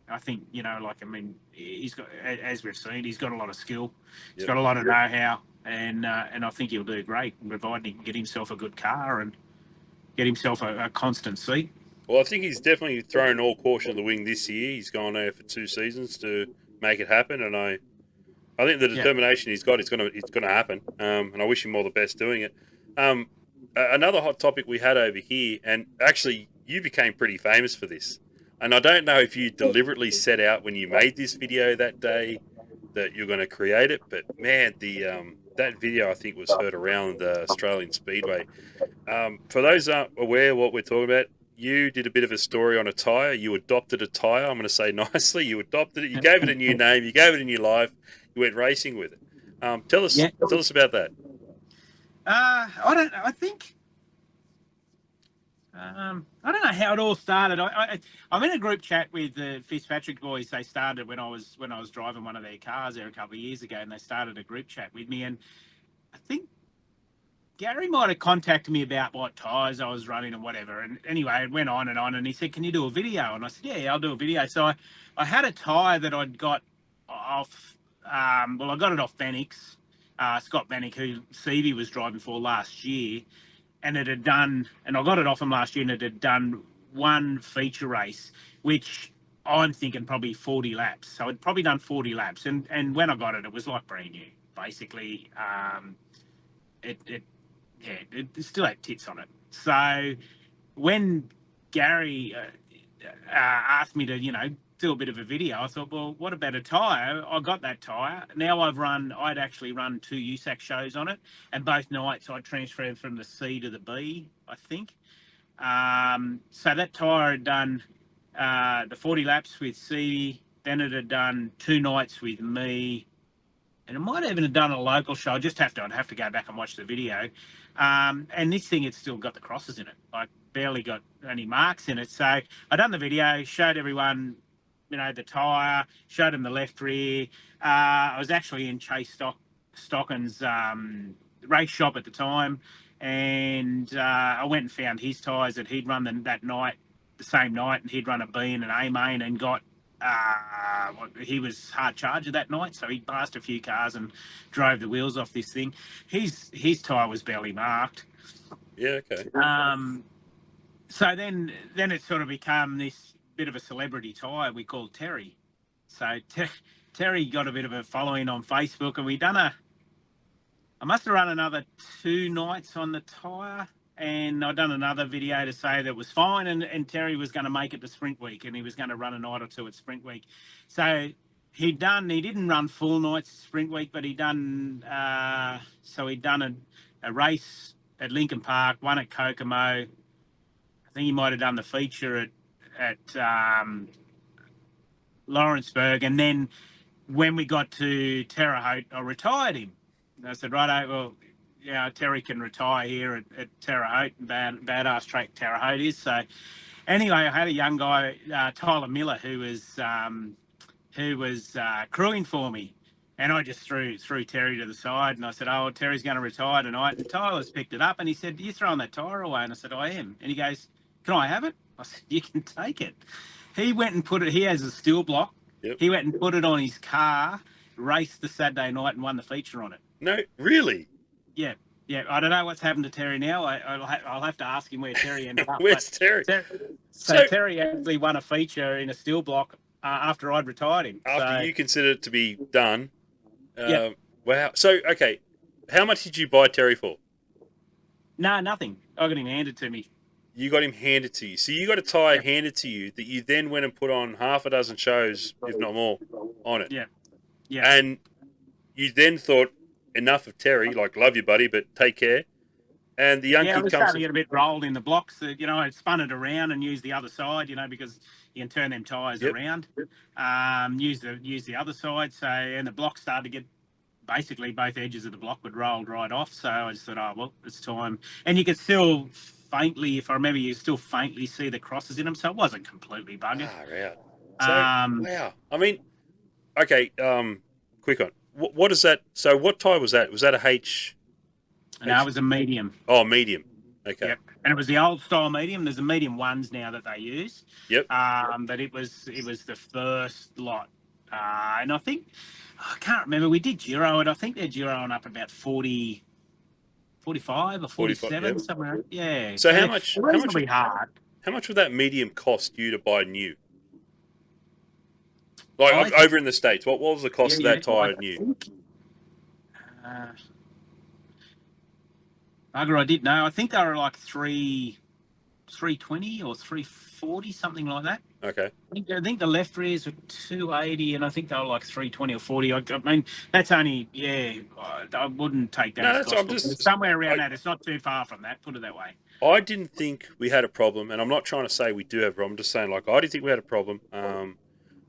I think, you know, like, I mean, he's got, as we've seen, he's got a lot of skill. He's got a lot of know-how, and I think he'll do great, providing he can get himself a good car and get himself a constant seat. Well, I think he's definitely thrown all caution to the wind this year. He's gone there for 2 seasons to make it happen, and I think the determination he's got, it's gonna happen. And I wish him all the best doing it. Another hot topic we had over here, and actually you became pretty famous for this. And I don't know if you deliberately set out when you made this video that day that you're going to create it, but man, that video I think was heard around the Australian Speedway. For those who aren't aware what we're talking about, you did a bit of a story on a tyre. You adopted a tyre. I'm going to say nicely. You adopted it. You gave it a new name. You gave it a new life. You went racing with it. Tell us about that. I don't know. I don't know how it all started. I'm in a group chat with the Fitzpatrick boys. They started when I was driving one of their cars there a couple of years ago, and they started a group chat with me. And I think Gary might have contacted me about what tyres I was running and whatever. And anyway, it went on, and he said, "Can you do a video?" And I said, "Yeah, I'll do a video." So I had a tyre that I'd got off. I got it off Bennick's, Scott Bennick, who Seavey was driving for last year. And it had done, and I got it off him last year, and it had done one feature race, which I'm thinking probably 40 laps. So it'd probably done 40 laps. And when I got it, it was like brand new, basically. It still had tits on it. So when Gary asked me to, you know, do a bit of a video, I thought, well, what about a tyre? I got that tyre. Now I'd actually run 2 USAC shows on it, and both nights I transferred from the C to the B, I think. So that tyre had done the 40 laps with C, then it had done 2 nights with me, and it might even have done a local show. I'd have to go back and watch the video. And this thing had still got the crosses in it. I barely got any marks in it. So I done the video, showed everyone, you know, the tyre, showed him the left rear. I was actually in Chase Stocken's race shop at the time, and I went and found his tyres that he'd run the same night, and he'd run a B and an A main and got, he was hard charger that night, so he passed a few cars and drove the wheels off this thing. His tyre was barely marked. Yeah, okay. So then it sort of become this bit of a celebrity tyre we called Terry. So Terry got a bit of a following on Facebook, and I must have run another 2 nights on the tyre, and I'd done another video to say that it was fine, and Terry was going to make it to sprint week, and he was going to run a night or 2 at sprint week. So he didn't run full nights sprint week, but he'd done a race at Lincoln Park, one at Kokomo. I think he might have done the feature at Lawrenceburg, and then when we got to Terre Haute, I retired him. And I said, right, well, yeah, Terry can retire here at Terre Haute, badass track Terre Haute is. So anyway, I had a young guy, Tyler Miller, who was crewing for me, And I just threw Terry to the side, and I said, "Oh, Terry's going to retire tonight." And Tyler's picked it up, and he said, "You throwing that tyre away?" And I said, "I am." And he goes, "Can I have it?" I said, "You can take it." He went and put it. He has a steel block. Yep. He went and put it on his car, raced the Saturday night, and won the feature on it. No, really? Yeah. Yeah, I don't know what's happened to Terry now. I'll have to ask him where Terry ended up. Where's Terry? So Terry actually won a feature in a steel block after I'd retired him. After you considered it to be done. Yeah. Wow. So, okay, how much did you buy Terry for? No, nothing. I got him handed to me. You got him handed to you. So you got a tyre handed to you that you then went and put on half a dozen shows, if not more, on it. Yeah. Yeah. And you then thought, enough of Terry, like, love you, buddy, but take care. And the young kid was comes starting to get a bit rolled in the blocks. I spun it around and used the other side, because you can turn them tyres around. Use the other side. So, and the block started to get, basically both edges of the block would roll right off. So I just thought, oh, well, it's time. And you could still faintly, if I remember, you still faintly see the crosses in them. So it wasn't completely buggered. Wow. I mean, okay, quick on. What is that? So what tyre was that? Was that a H? No, it was a medium. Oh, medium. Okay. Yep. And it was the old style medium. There's a medium ones now that they use. Yep. But it was the first lot. And I think, I can't remember, we did Giro it. I think they're Giroing up about 40, 45 or 47, somewhere. Yeah. So how much hard. How much would that medium cost you to buy new? Like over in the States, what was the cost of that tyre new? I did know. I think they were like 320 or 340, something like that. Okay. I think the left rears were 280, and I think they were like 320 or 40. I mean, that's only, I wouldn't take that. No, I'm just somewhere around that. It's not too far from that. Put it that way. I didn't think we had a problem, and I'm not trying to say we do have a problem. I'm just saying, like, I didn't think we had a problem.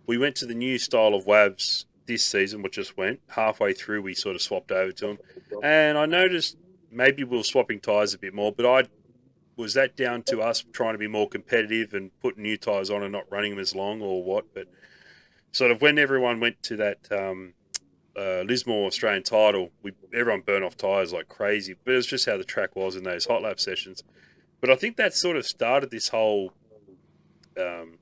We went to the new style of WABs this season, which just went halfway through. We sort of swapped over to them, and I noticed maybe we were swapping tyres a bit more, but was that down to us trying to be more competitive and putting new tyres on and not running them as long, or what? But sort of when everyone went to that Lismore Australian title, everyone burned off tyres like crazy, but it was just how the track was in those hot lap sessions. But I think that sort of started this whole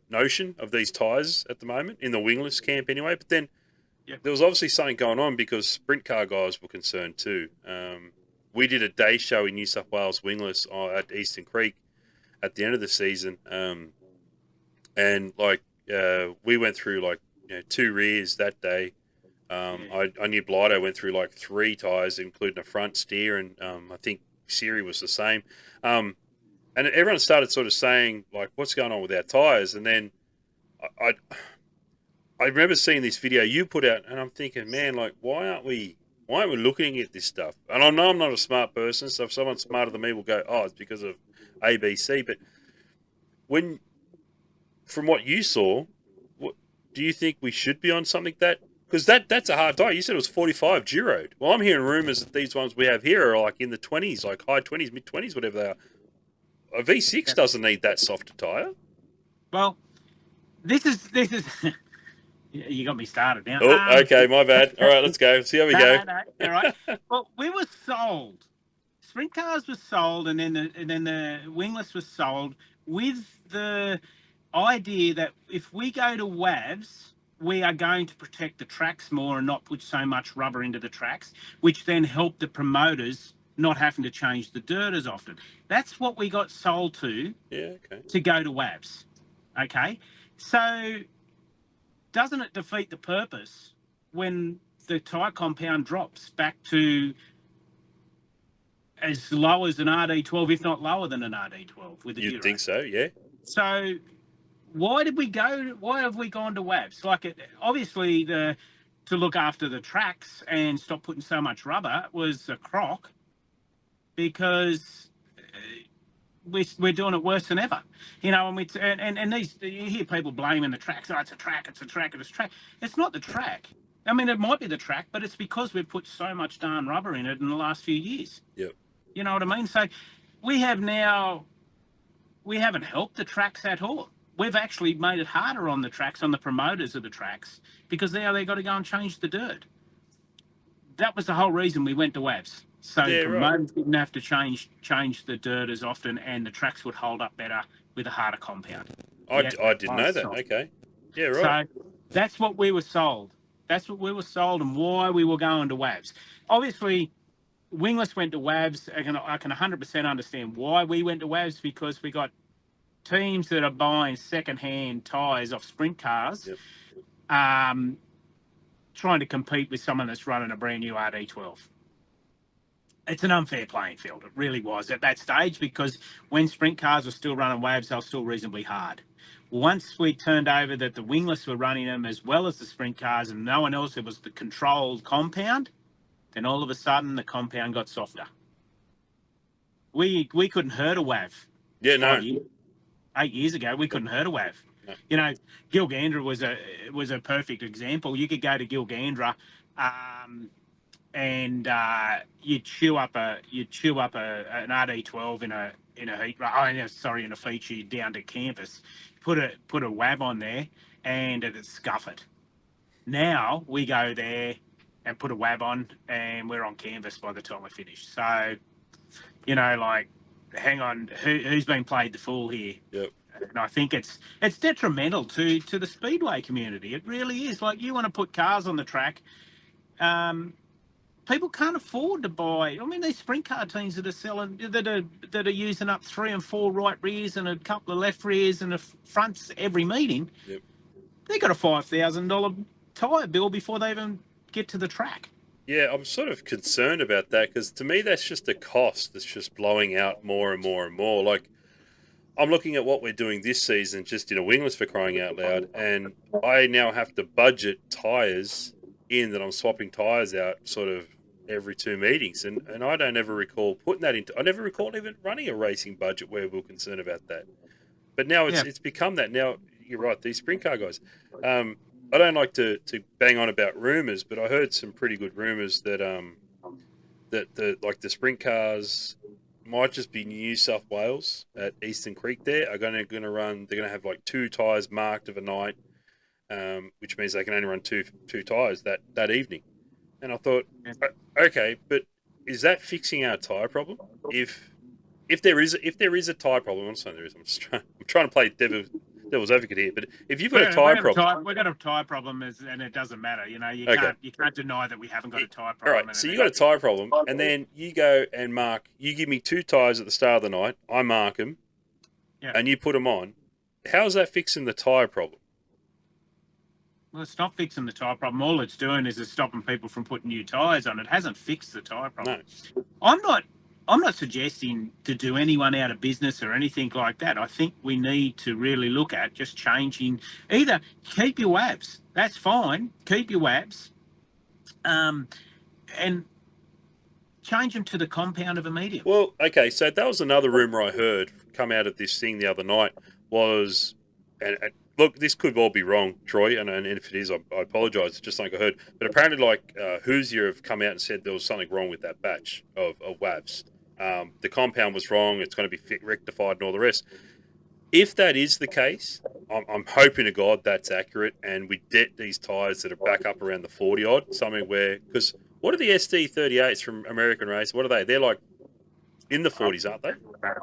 notion of these tyres at the moment, in the wingless camp anyway. But then there was obviously something going on because sprint car guys were concerned too. We did a day show in New South Wales wingless at Eastern Creek at the end of the season. And like we went through like 2 rears that day. I knew Blido went through like 3 tyres, including a front steer, and I think Siri was the same. And everyone started sort of saying, like, what's going on with our tyres? And then I remember seeing this video you put out, and I'm thinking, man, like, why aren't we looking at this stuff? And I know I'm not a smart person, so if someone smarter than me will go, oh, it's because of A, B, C. But from what you saw, what do you think we should be on something that? Because that's a hard tyre. You said it was 45 Giroed. Well, I'm hearing rumours that these ones we have here are like in the 20s, like high 20s, mid 20s, whatever they are. A V6 doesn't need that soft a tyre. Well, this is you got me started now. Oh, okay, my bad. All right, let's go. See how we go. No, all right. Well, we were sold. Sprint cars were sold, and then the wingless was sold with the idea that if we go to WAVs, we are going to protect the tracks more and not put so much rubber into the tracks, which then help the promoters not having to change the dirt as often. That's what we got sold to. Yeah, okay. To go to WAVs. Okay, so doesn't it defeat the purpose when the tyre compound drops back to as low as an RD12, if not lower than an RD12 with the You'd think so, yeah. So why have we gone to WAVs? Like, obviously to look after the tracks and stop putting so much rubber was a crock, because we're doing it worse than ever, and these, you hear people blaming the tracks. Oh, it's a track. It's not the track. I mean, it might be the track, but it's because we've put so much darn rubber in it in the last few years. Yep. You know what I mean? So we haven't helped the tracks at all. We've actually made it harder on the tracks, on the promoters of the tracks, because now they've got to go and change the dirt. that was the whole reason we went to WAVs. So Yeah, right. promoters didn't have to change the dirt as often, and the tracks would hold up better with a harder compound. I didn't know that. Okay. Yeah, right. So that's what we were sold. That's what we were sold, and why we were going to WAVs. Obviously, Wingless went to WAVs. I can 100% understand why we went to WAVs, because we got teams that are buying second-hand tyres off sprint cars, Yep. trying to compete with someone that's running a brand new RD12. It's an unfair playing field. It really was at that stage, because when sprint cars were still running WAVs, they were still reasonably hard. Once we turned over that the Wingless were running them as well as the sprint cars and no one else, it was the controlled compound, then all of a sudden the compound got softer. We couldn't hurt a WAV. Yeah, no. 8 years ago, we couldn't hurt a WAV. No. You know, Gilgandra was a perfect example. You could go to Gilgandra, and you'd chew up an RD12 in a heat. In a feature down to campus. Put a WAV on there, and it'd scuff it. Now we go there and put a WAV on, and we're on canvas by the time we finish. So, hang on, who's been played the fool here? Yep. And I think it's detrimental to the speedway community. It really is. Like, you want to put cars on the track. People can't afford to buy. I mean, these sprint car teams that are selling, that are using up 3 and 4 right rears and a couple of left rears and the fronts every meeting. Yep. They got a $5,000 tyre bill before they even get to the track. Yeah, I'm sort of concerned about that, because to me that's just a cost that's just blowing out more and more and more. Like, I'm looking at what we're doing this season just in a wingless, for crying out loud, and I now have to budget tyres in that I'm swapping tyres out sort of every 2 meetings, and I don't ever recall putting that into. I never recall even running a racing budget where we were concerned about that. But now it's become that. Now you're right. These sprint car guys. I don't like to bang on about rumours, but I heard some pretty good rumours that the sprint cars might just be New South Wales at Eastern Creek. There are going to run. They're going to have like 2 tyres marked of a night, which means they can only run two tyres that evening. And I thought, okay, but is that fixing our tyre problem? If there is a tyre problem, I'm not saying there is. I'm trying to play devil's advocate here. But if you've got a tyre problem, we've got a tyre problem, and it doesn't matter. You can't deny that we haven't got a tyre problem. All right, so you got a tyre problem, and then you go and mark. You give me 2 tyres at the start of the night. I mark them, and you put them on. How's that fixing the tyre problem? Well, it's not fixing the tyre problem. All it's doing is it's stopping people from putting new tyres on. It hasn't fixed the tyre problem. No. I'm not suggesting to do anyone out of business or anything like that. I think we need to really look at just changing. Either keep your WAVs. That's fine. Keep your WAVs. And change them to the compound of a medium. Well, okay, so that was another rumour I heard come out of this thing the other night was, and look, this could all be wrong, Troy, and if it is, I apologise. It's just something I heard. But apparently, Hoosier have come out and said there was something wrong with that batch of WAVs. The compound was wrong. It's going to be rectified and all the rest. If that is the case, I'm hoping to God that's accurate, and we get these tyres that are back up around the 40 odd, something where, because what are the SD38s from American Race? What are they? They're like in the 40s, aren't they?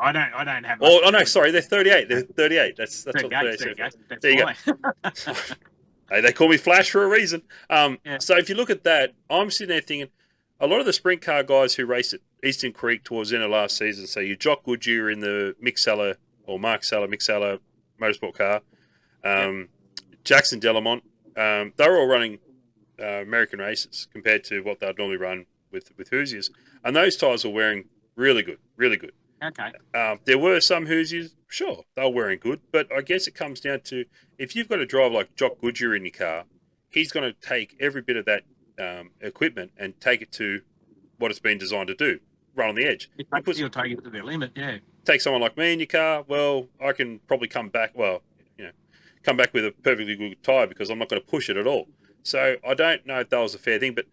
I don't have. Oh no, sorry, they're 38. They're 38. That's what 38. There you go. Hey, they call me Flash for a reason. So if you look at that, I'm sitting there thinking, a lot of the sprint car guys who race at Eastern Creek towards the end of last season, so you Jock Goodyear in the Mick Seller or Mark Seller, Mick Seller motorsport car, Jackson Delamont, they're all running American races compared to what they'd normally run with Hoosiers, and those tyres were wearing really good, really good. Okay. There were some Hoosiers, sure, they were wearing good, but I guess it comes down to, if you've got a driver like Jock Goodyear in your car, he's going to take every bit of that equipment and take it to what it's been designed to do, run on the edge. You'll take it to their limit, yeah. Take someone like me in your car, well, I can probably come back with a perfectly good tyre because I'm not going to push it at all. So I don't know if that was a fair thing, but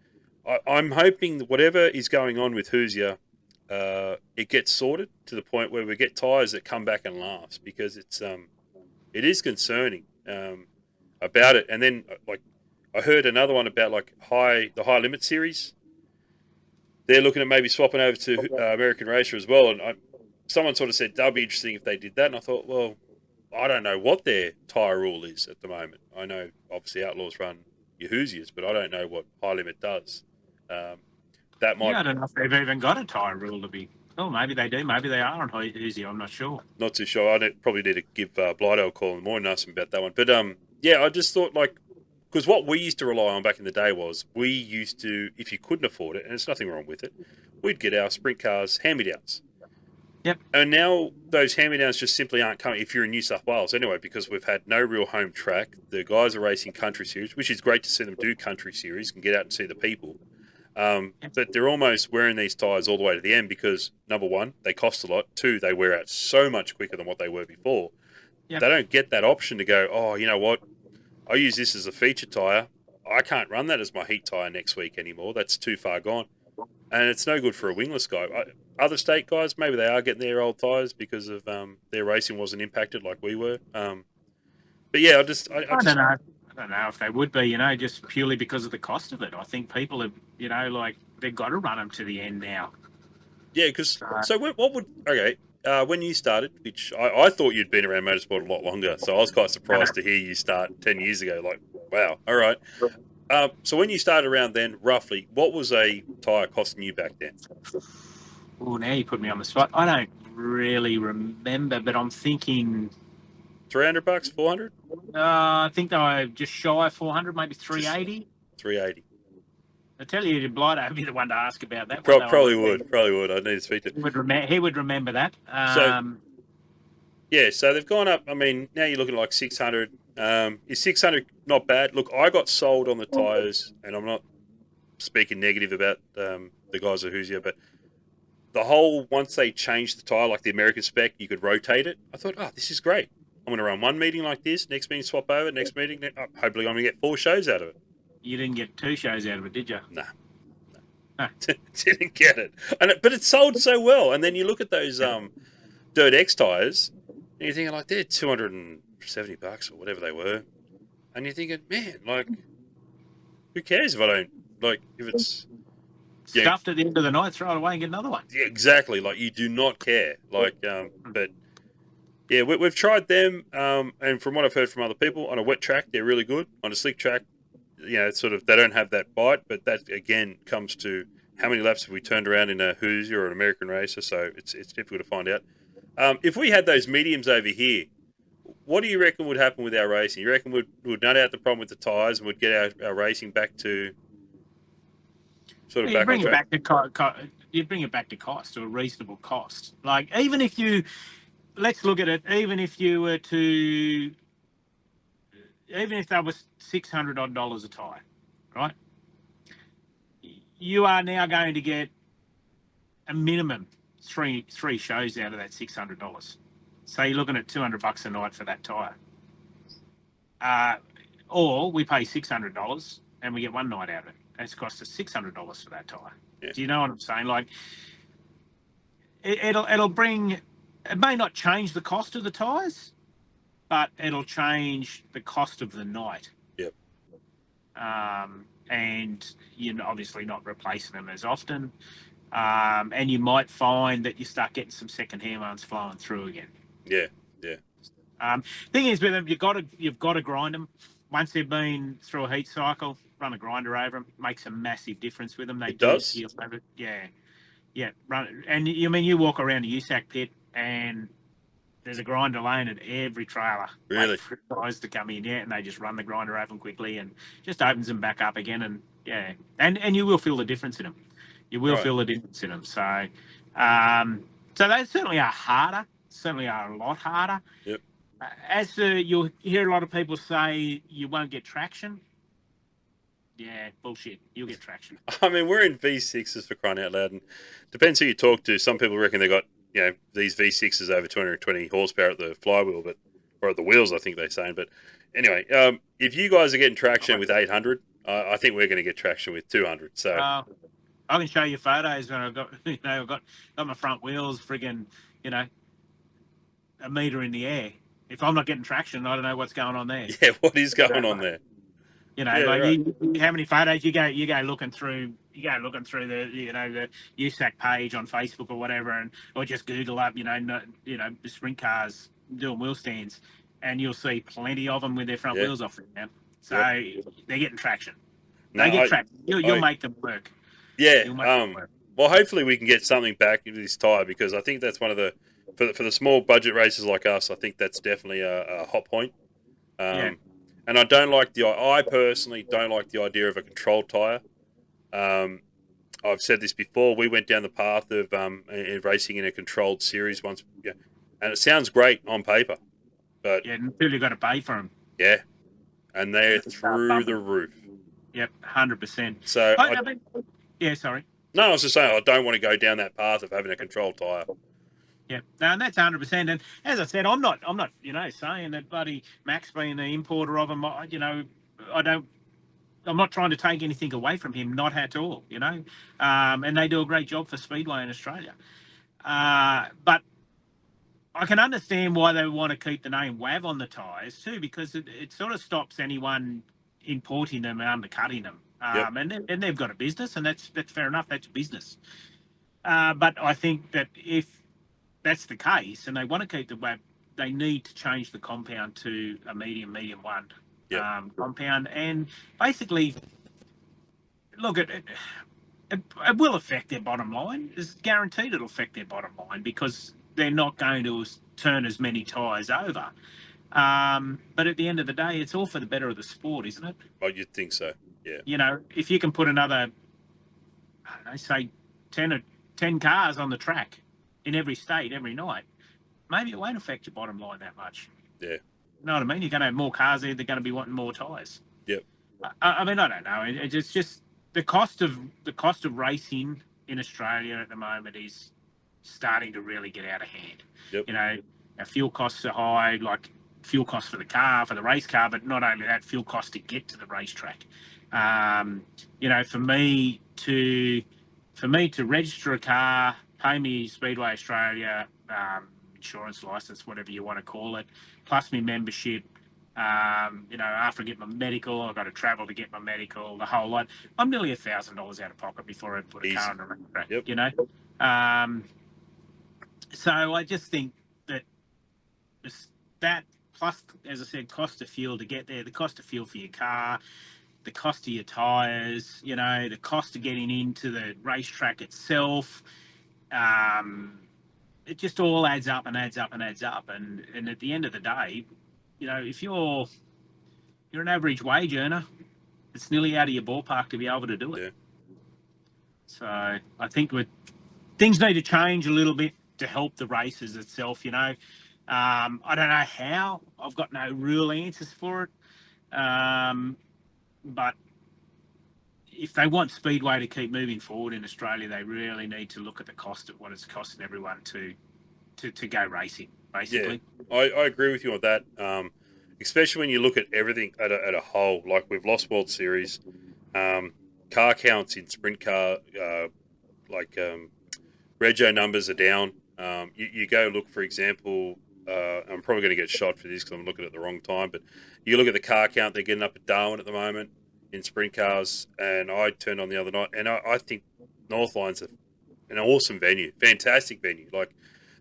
I'm hoping that whatever is going on with Hoosier, it gets sorted to the point where we get tyres that come back and last, because it is concerning about it. And then, like, I heard another one about the high limit series. they're looking at maybe swapping over to American Racer as well. And someone sort of said that'd be interesting if they did that. And I thought, well, I don't know what their tyre rule is at the moment. I know obviously Outlaws run Yahoosias, but I don't know what High Limit does. That might. Yeah, I don't know if they've even got a tyre rule to be. Oh, maybe they do. Maybe they are on Hoosie. I'm not sure. Not too sure. Probably need to give Blydo a call in the morning and ask him about that one. But yeah, I just thought because what we used to rely on back in the day was we used to, if you couldn't afford it, and there's nothing wrong with it, we'd get our sprint cars hand-me-downs. Yep. And now those hand-me-downs just simply aren't coming if you're in New South Wales anyway, because we've had no real home track. The guys are racing country series, which is great to see them do country series and get out and see the people. But they're almost wearing these tyres all the way to the end because, number one, they cost a lot. Two, they wear out so much quicker than what they were before. Yep. They don't get that option to go, oh, you know what? I use this as a feature tyre. I can't run that as my heat tyre next week anymore. That's too far gone. And it's no good for a wingless guy. Other state guys, maybe they are getting their old tyres because of their racing wasn't impacted like we were. But yeah, I don't know. I don't know if they would be, just purely because of the cost of it. I think people have, they've got to run them to the end now. Yeah, because when you started, which I thought you'd been around motorsport a lot longer, so I was quite surprised to hear you start 10 years ago. Like, wow, all right. So when you started around then, roughly, what was a tyre costing you back then? Oh, now you put me on the spot. I don't really remember, but I'm thinking... $300, 400? I think they were just shy of 400, maybe 380. 380. I tell you, Blydo would be the one to ask about that. Probably would. I need to speak to him. He would remember that. So they've gone up. I mean, now you're looking at like 600. Is 600 not bad? Look, I got sold on the tyres, and I'm not speaking negative about the guys at Hoosia, but the whole, once they changed the tyre, like the American spec, you could rotate it. I thought, this is great. I'm going to run one meeting like this, next meeting swap over, next meeting, hopefully I'm going to get 4 shows out of it. You didn't get 2 shows out of it, did you? Nah. Didn't get it. But it sold so well. And then you look at those Dirt X tyres, and you're thinking, like, they're $270 or whatever they were. And you're thinking, man, like, who cares if I don't, like, if it's... Stuffed at the end of the night, throw it away and get another one. Yeah, exactly. Like, you do not care. Like, but... Yeah, we've tried them, and from what I've heard from other people, on a wet track, they're really good. On a slick track, it's sort of, they don't have that bite, but that, again, comes to how many laps have we turned around in a Hoosier or an American Racer, so it's difficult to find out. If we had those mediums over here, what do you reckon would happen with our racing? You reckon we'd nut out the problem with the tyres and we'd get our racing back to sort of back on track? You'd bring it back to cost, to a reasonable cost. Like, even if you... Let's look at it. Even if they were $600 odd a tyre, right? You are now going to get a minimum three shows out of that $600. So you're looking at $200 a night for that tyre. Or we pay $600 and we get one night out of it. It's cost us $600 for that tyre. Yeah. Do you know what I'm saying? Like, it'll bring... It may not change the cost of the tyres, but it'll change the cost of the night. Yep. And you're obviously not replacing them as often. And you might find that you start getting some second-hand ones flowing through again. Yeah. Thing is with them, you've got to grind them. Once they've been through a heat cycle, run a grinder over them. It makes a massive difference with them. It does? Yeah. Run, and you walk around the USAC pit, and there's a grinder lane at every trailer. Really? For guys to come in, and they just run the grinder over them quickly and just opens them back up again. And and you will feel the difference in them. You will feel the difference in them. So, so they certainly are harder. Certainly are a lot harder. Yep. As you'll hear a lot of people say, you won't get traction. Yeah, bullshit. You'll get traction. I mean, we're in V6s for crying out loud, and depends who you talk to. Some people reckon they got these V6s over 220 horsepower at the flywheel, or at the wheels, I think they're saying. But anyway, if you guys are getting traction with 800, I think we're going to get traction with 200. So I can show you photos when I've got, I've got my front wheels friggin', a metre in the air. If I'm not getting traction, I don't know what's going on there. Yeah, what is going on there? How many photos you go looking through you go looking through the USAC page on Facebook or whatever, or just Google up the sprint cars doing wheel stands, and you'll see plenty of them with their front wheels off now. So they're getting traction. No, They get traction. You'll make them work. Yeah. You'll make them work. Well, hopefully we can get something back into this tyre, because I think that's one of the for the small budget races like us. I think that's definitely a hot point. And I personally don't like the idea of a controlled tyre. I've said this before. We went down the path of racing in a controlled series once, and it sounds great on paper, but until you got to pay for them. Yeah, and they're through the roof. Yep, 100%. So, sorry. No, I was just saying I don't want to go down that path of having a controlled tyre. Yeah, no, that's 100%. And as I said, I'm not, saying that bloody Max being the importer of them. I'm not trying to take anything away from him, not at all. And they do a great job for Speedway in Australia. But I can understand why they want to keep the name WAV on the tyres too, because it sort of stops anyone importing them and undercutting them. And they've got a business, and that's fair enough. That's business. But I think that if that's the case, and they want to keep the WAV, they need to change the compound to a medium one compound, and basically, look, it will affect their bottom line. It's guaranteed it'll affect their bottom line, because they're not going to turn as many tyres over. But at the end of the day, it's all for the better of the sport, isn't it? Well, you'd think so, yeah. If you can put another, I don't know, say 10 cars on the track in every state every night, maybe it won't affect your bottom line that much. Yeah. You know what I mean? You're going to have more cars there. They're going to be wanting more tyres. Yep. I mean, I don't know. It's just the cost of racing in Australia at the moment is starting to really get out of hand. Yep. Our fuel costs are high, like fuel costs for the race car, but not only that, fuel costs to get to the racetrack. For me to register a car, pay me Speedway Australia, insurance license, whatever you want to call it, plus my membership. After I get my medical, I've got to travel to get my medical, the whole lot. I'm nearly $1,000 out of pocket before I put a car on the racetrack. Yep. So I just think that plus, as I said, cost of fuel to get there, the cost of fuel for your car, the cost of your tyres, the cost of getting into the racetrack itself. It just all adds up and adds up and adds up. And at the end of the day, if you're an average wage earner, it's nearly out of your ballpark to be able to do it. Yeah. So I think things need to change a little bit to help the races itself. I don't know how. I've got no real answers for it. But if they want Speedway to keep moving forward in Australia, they really need to look at the cost of what it's costing everyone to go racing, basically. Yeah, I agree with you on that. Especially when you look at everything at a whole. Like, we've lost World Series. Car counts in sprint car, rego numbers are down. You go look, for example, I'm probably going to get shot for this because I'm looking at the wrong time, but you look at the car count they're getting up at Darwin at the moment in sprint cars, and I turned on the other night, and I think Northline's an awesome venue, fantastic venue. Like,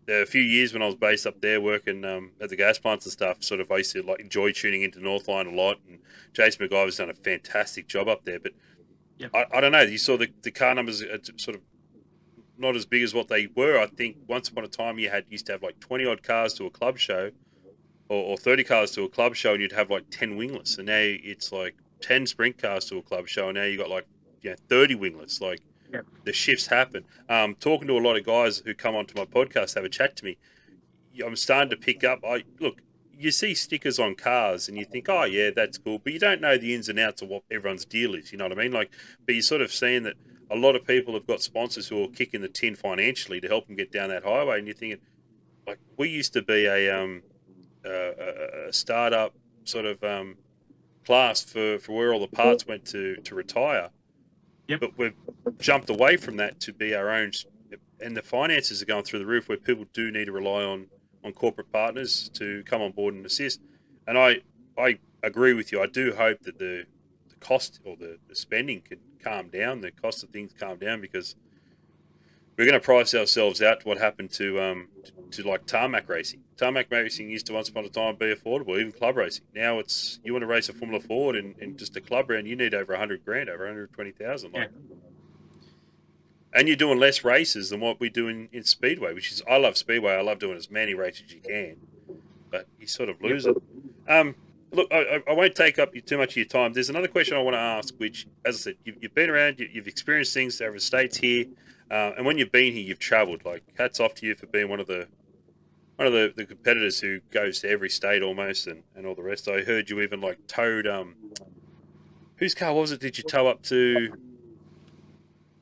a few years when I was based up there working at the gas plants and stuff, sort of I used to enjoy tuning into Northline a lot, and Jason McGiver's done a fantastic job up there. But I don't know, you saw the car numbers are sort of not as big as what they were. I think once upon a time you used to have 20 odd cars to a club show, or 30 cars to a club show, and you'd have 10 wingless, and now it's 10 sprint cars to a club show, and now you got 30 wingless. The shifts happen. Talking to a lot of guys who come onto my podcast, have a chat to me, I'm starting to pick up. You see stickers on cars and you think, oh yeah, that's cool, but you don't know the ins and outs of what everyone's deal is. You know what I mean? But you're sort of seeing that a lot of people have got sponsors who are kicking the tin financially to help them get down that highway, and you're thinking, we used to be a startup sort of class for where all the parts went to retire. Yep. But we've jumped away from that to be our own, and the finances are going through the roof, where people do need to rely on corporate partners to come on board and assist. And I agree with you. I do hope that the cost or the spending can calm down, the cost of things calm down, because we're going to price ourselves out to what happened to like tarmac racing. Tarmac racing used to once upon a time be affordable, even club racing. Now it's, you want to race a Formula Ford in just a club round, you need over 100 grand, over 120,000. Like, and you're doing less races than what we do in Speedway, which is, I love Speedway. I love doing as many races as you can, but you sort of lose it. Look, I won't take up too much of your time. There's another question I want to ask, which, as I said, you've been around, you've experienced things over the States here, and when you've been here, you've travelled. Like, hats off to you for being one of the competitors who goes to every state almost, and all the rest. I heard you even like towed whose car was it? Did you tow up to?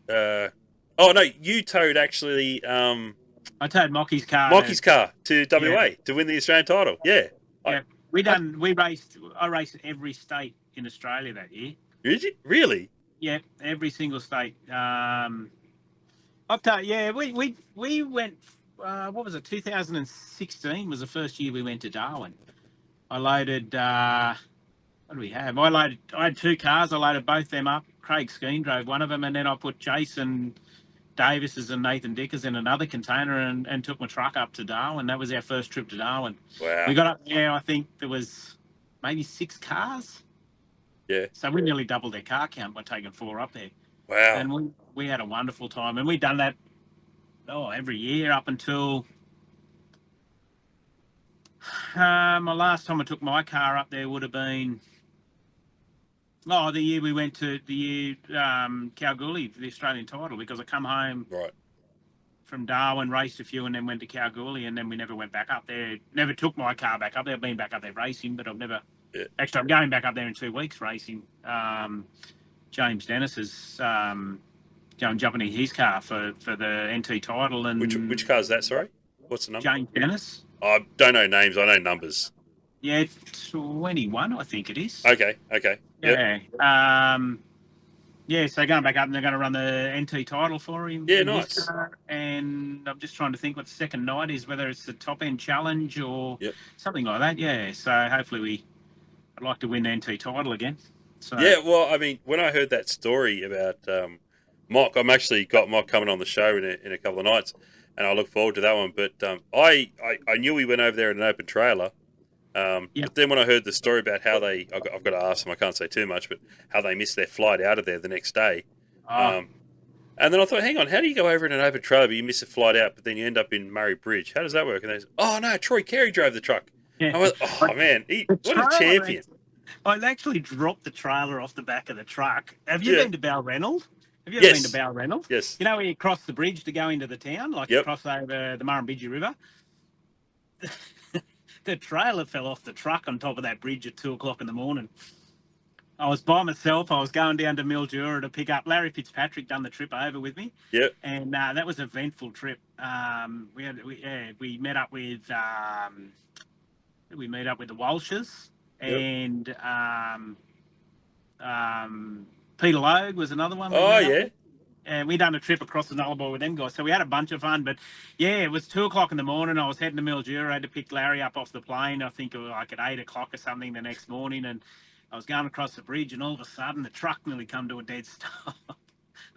Oh no, you towed actually. I towed Mockie's car. Mockie's car to WA to win the Australian title. Yeah. Yeah. I raced every state in Australia that year. Did you? Really? Yeah, every single state. We went. What was it? 2016 was the first year we went to Darwin. I loaded. What do we have? I had 2 cars. I loaded both them up. Craig Skeen drove one of them, and then I put Jason Davis's and Nathan Dickers in another container and took my truck up to Darwin. That was our first trip to Darwin. Wow. We got up there, I think there was maybe 6 cars. Yeah. So we nearly doubled their car count by taking 4 up there. Wow. And we had a wonderful time. And we'd done that every year up until my last time I took my car up there would have been the year we went to Kalgoorlie for the Australian title, because I come home from Darwin, raced a few, and then went to Kalgoorlie, and then we never went back up there. Never took my car back up there. I've been back up there racing, but I've never. Yeah. Actually, I'm going back up there in 2 weeks racing. James Dennis is jumping in his car for the NT title. And which car is that? Sorry, what's the number? James Dennis. I don't know names. I know numbers. Yeah, 21, I think it is. Okay. Yeah. Yep. So going back up, and they're going to run the NT title for him. Yeah, nice. And I'm just trying to think what the second night is, whether it's the top end challenge or something like that. Yeah. So hopefully I'd like to win the NT title again. So yeah. Well, I mean, when I heard that story about Mock, I'm actually got Mock coming on the show in a couple of nights, and I look forward to that one. But I knew we went over there in an open trailer. But then when I heard the story about how I've got to ask them, I can't say too much, but how they missed their flight out of there the next day. And then I thought, hang on, how do you go over in an open trailer, but you miss a flight out, but then you end up in Murray Bridge? How does that work? And they said, oh no, Troy Carey drove the truck. Yeah. I went, oh man, what a champion. I actually dropped the trailer off the back of the truck. Have you been to Balreynolds? Have you ever been to Balreynolds? Yes. You know where you cross the bridge to go into the town, like you cross over the Murrumbidgee River? The trailer fell off the truck on top of that bridge at 2:00 in the morning. I was by myself. I was going down to Mildura to pick up Larry Fitzpatrick. Done the trip over with me. Yep. And that was an eventful trip. We met up with the Walshes and Peter Logue was another one. Oh yeah. And we done a trip across the Nullarbor with them guys. So we had a bunch of fun. But, yeah, it was 2:00 in the morning. I was heading to Mildura. I had to pick Larry up off the plane. I think it was like at 8:00 or something the next morning. And I was going across the bridge, and all of a sudden the truck nearly come to a dead stop.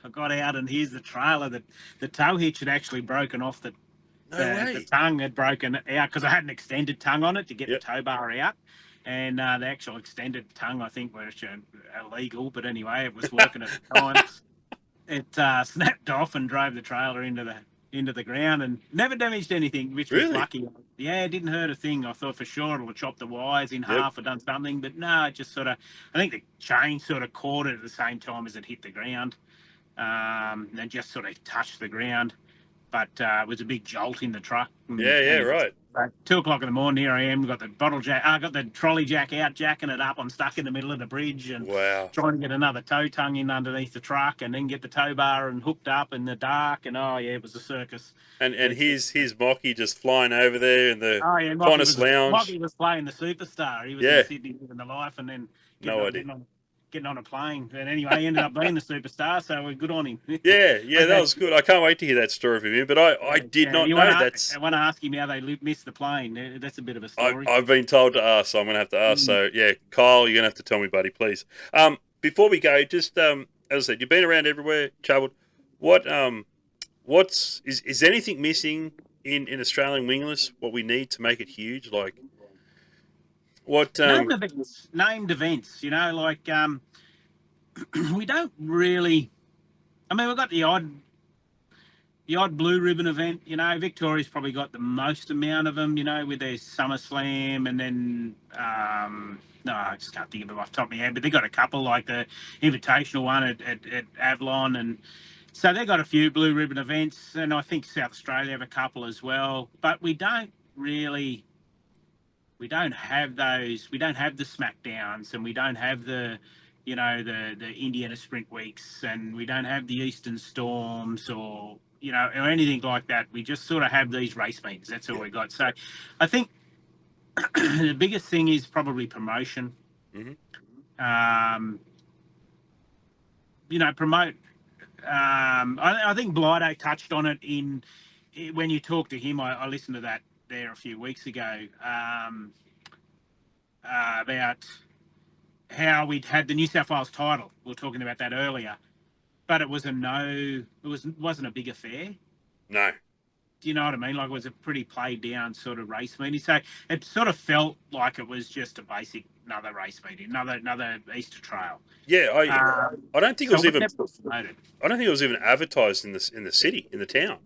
I got out, and here's the trailer. The tow hitch had actually broken off. The tongue had broken out because I had an extended tongue on it to get the tow bar out. And the actual extended tongue, I think, was illegal. But anyway, it was working at the time. It snapped off and drove the trailer into the ground and never damaged anything, which was lucky. Yeah, it didn't hurt a thing. I thought for sure it'll chop the wires in half or done something, but no, it just sort of, I think the chain sort of caught it at the same time as it hit the ground, and just sort of touched the ground. But it was a big jolt in the truck. Right. 2:00 in the morning, here I am, got the got the trolley jack out, jacking it up. I'm stuck in the middle of the bridge and trying to get another tow tongue in underneath the truck and then get the tow bar and hooked up in the dark. And it was a circus. And here's Mocky just flying over there in the Qantas lounge. Mocky was playing the superstar. He was in Sydney living the life and then getting on a plane. And anyway, he ended up being the superstar, so we're good on him. That was good. I can't wait to hear that story from him, but I did not know that. I want to ask him how they missed the plane. That's a bit of a story. I've been told to ask, so I'm going to have to ask. So, Kyle, you're going to have to tell me, buddy, please. before we go, just as I said, you've been around everywhere, travelled. What is anything missing in Australian wingless? What we need to make it huge? Like what? Named events. You know, like we don't really. I mean, we've got the odd blue ribbon event. You know, Victoria's probably got the most amount of them. You know, with their SummerSlam, and then no, I just can't think of them off the top of my head. But they got a couple, like the Invitational one at Avalon, and so they got a few blue ribbon events. And I think South Australia have a couple as well. But we don't have those. We don't have the Smackdowns, and we don't have the, you know, the Indiana Sprint Weeks, and we don't have the Eastern Storms, or you know, or anything like that. We just sort of have these race meetings. That's all we got. So I think the biggest thing is probably promotion. Mm-hmm. You know, promote. I think Blido touched on it when you talked to him. I listened to that there a few weeks ago about how we'd had the New South Wales title. We were talking about that earlier, but it wasn't a big affair. No. Do you know what I mean? Like, it was a pretty played down sort of race meeting. So it sort of felt like it was just a basic another race meeting, another Easter trail. Yeah, I don't think it was even. I don't think it was even advertised in the city, in the town.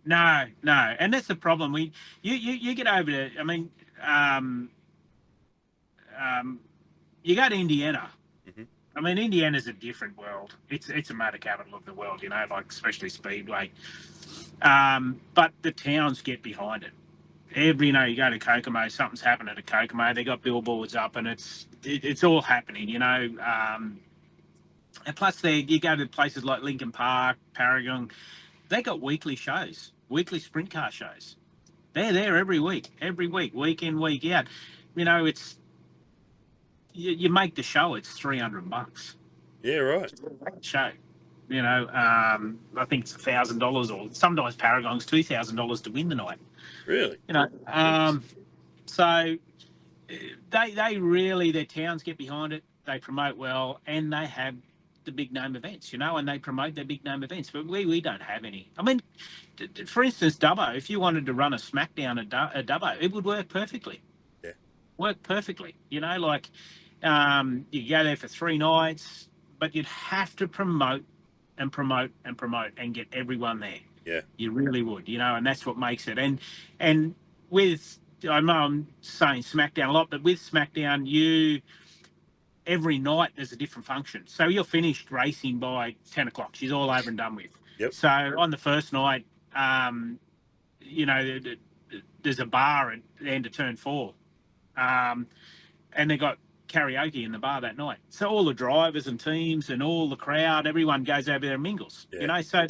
No, and that's the problem. You get over to. I mean, you go to Indiana. Mm-hmm. I mean, Indiana's a different world. It's a motor capital of the world, you know, like especially Speedway. But the towns get behind it. You know, you go to Kokomo, something's happening at Kokomo. They got billboards up, and it's all happening, you know. And plus, you go to places like Lincoln Park, Paragon. They got weekly shows, weekly sprint car shows. They're there every week, week in, week out. You know, it's you make the show. It's $300. Yeah, right. Show. You know, I think it's $1,000, or sometimes Paragon's $2,000 to win the night. Really? You know, so they really, their towns get behind it. They promote well, and they have the big name events, you know, and they promote their big name events. But we don't have any. I mean, for instance, Dubbo, if you wanted to run a Smackdown at Dubbo, it would work perfectly. Yeah. Work perfectly. You know, like you go there for 3 nights, but you'd have to promote and get everyone there. Yeah. You really would, you know, and that's what makes it. And with, I know I'm saying Smackdown a lot, but with Smackdown, every night there's a different function. So you're finished racing by 10 o'clock. She's all over and done with. Yep. So on the first night, you know, there's a bar at the end of turn 4. And they got karaoke in the bar that night. So all the drivers and teams and all the crowd, everyone goes over there and mingles. Yeah. You know, so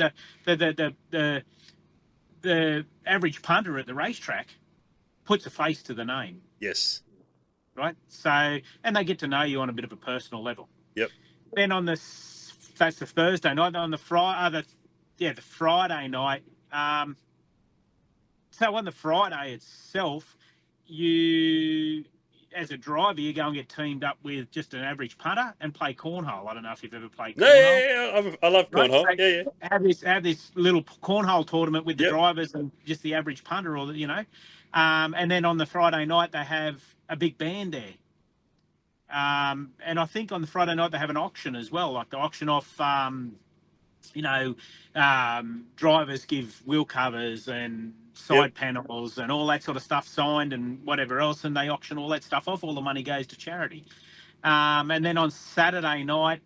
the average punter at the racetrack puts a face to the name. Yes. Right. So, and they get to know you on a bit of a personal level. Yep. Then that's the Thursday night. On the Friday, the Friday night. So on the Friday itself, you, as a driver, you go and get teamed up with just an average punter and play cornhole. I don't know if you've ever played cornhole. Yeah, I love cornhole. Right? So yeah. Have this little cornhole tournament with the drivers and just the average punter, or you know, and then on the Friday night they have a big band there. And I think on the Friday night they have an auction as well, like the auction off, you know, drivers give wheel covers and side panels and all that sort of stuff signed and whatever else, and they auction all that stuff off. All the money goes to charity. And then on Saturday night,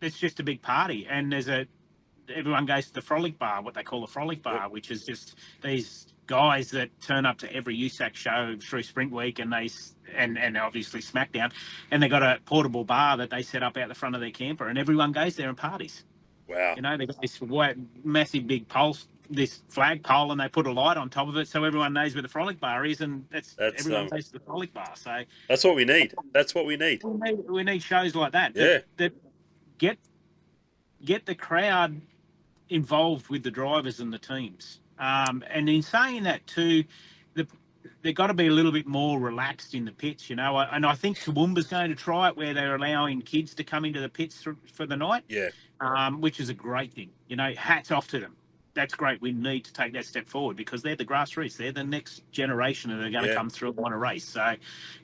it's just a big party, and everyone goes to the Frolic Bar, what they call the Frolic Bar, which is just these guys that turn up to every USAC show through Sprint Week, and and obviously Smackdown, and they got a portable bar that they set up out the front of their camper, and everyone goes there and parties. Wow. You know, they got this massive big this flag pole, and they put a light on top of it so everyone knows where the Frolic Bar is, and that's everyone goes to the Frolic Bar. So that's what we need. That's what we need. We need shows like that. Yeah. That get the crowd involved with the drivers and the teams. And in saying that too, they've got to be a little bit more relaxed in the pits, you know. And I think Toowoomba's going to try it where they're allowing kids to come into the pits for the night, Yeah. Which is a great thing. You know, hats off to them. That's great. We need to take that step forward because they're the grassroots. They're the next generation that are going to come through and want to race. So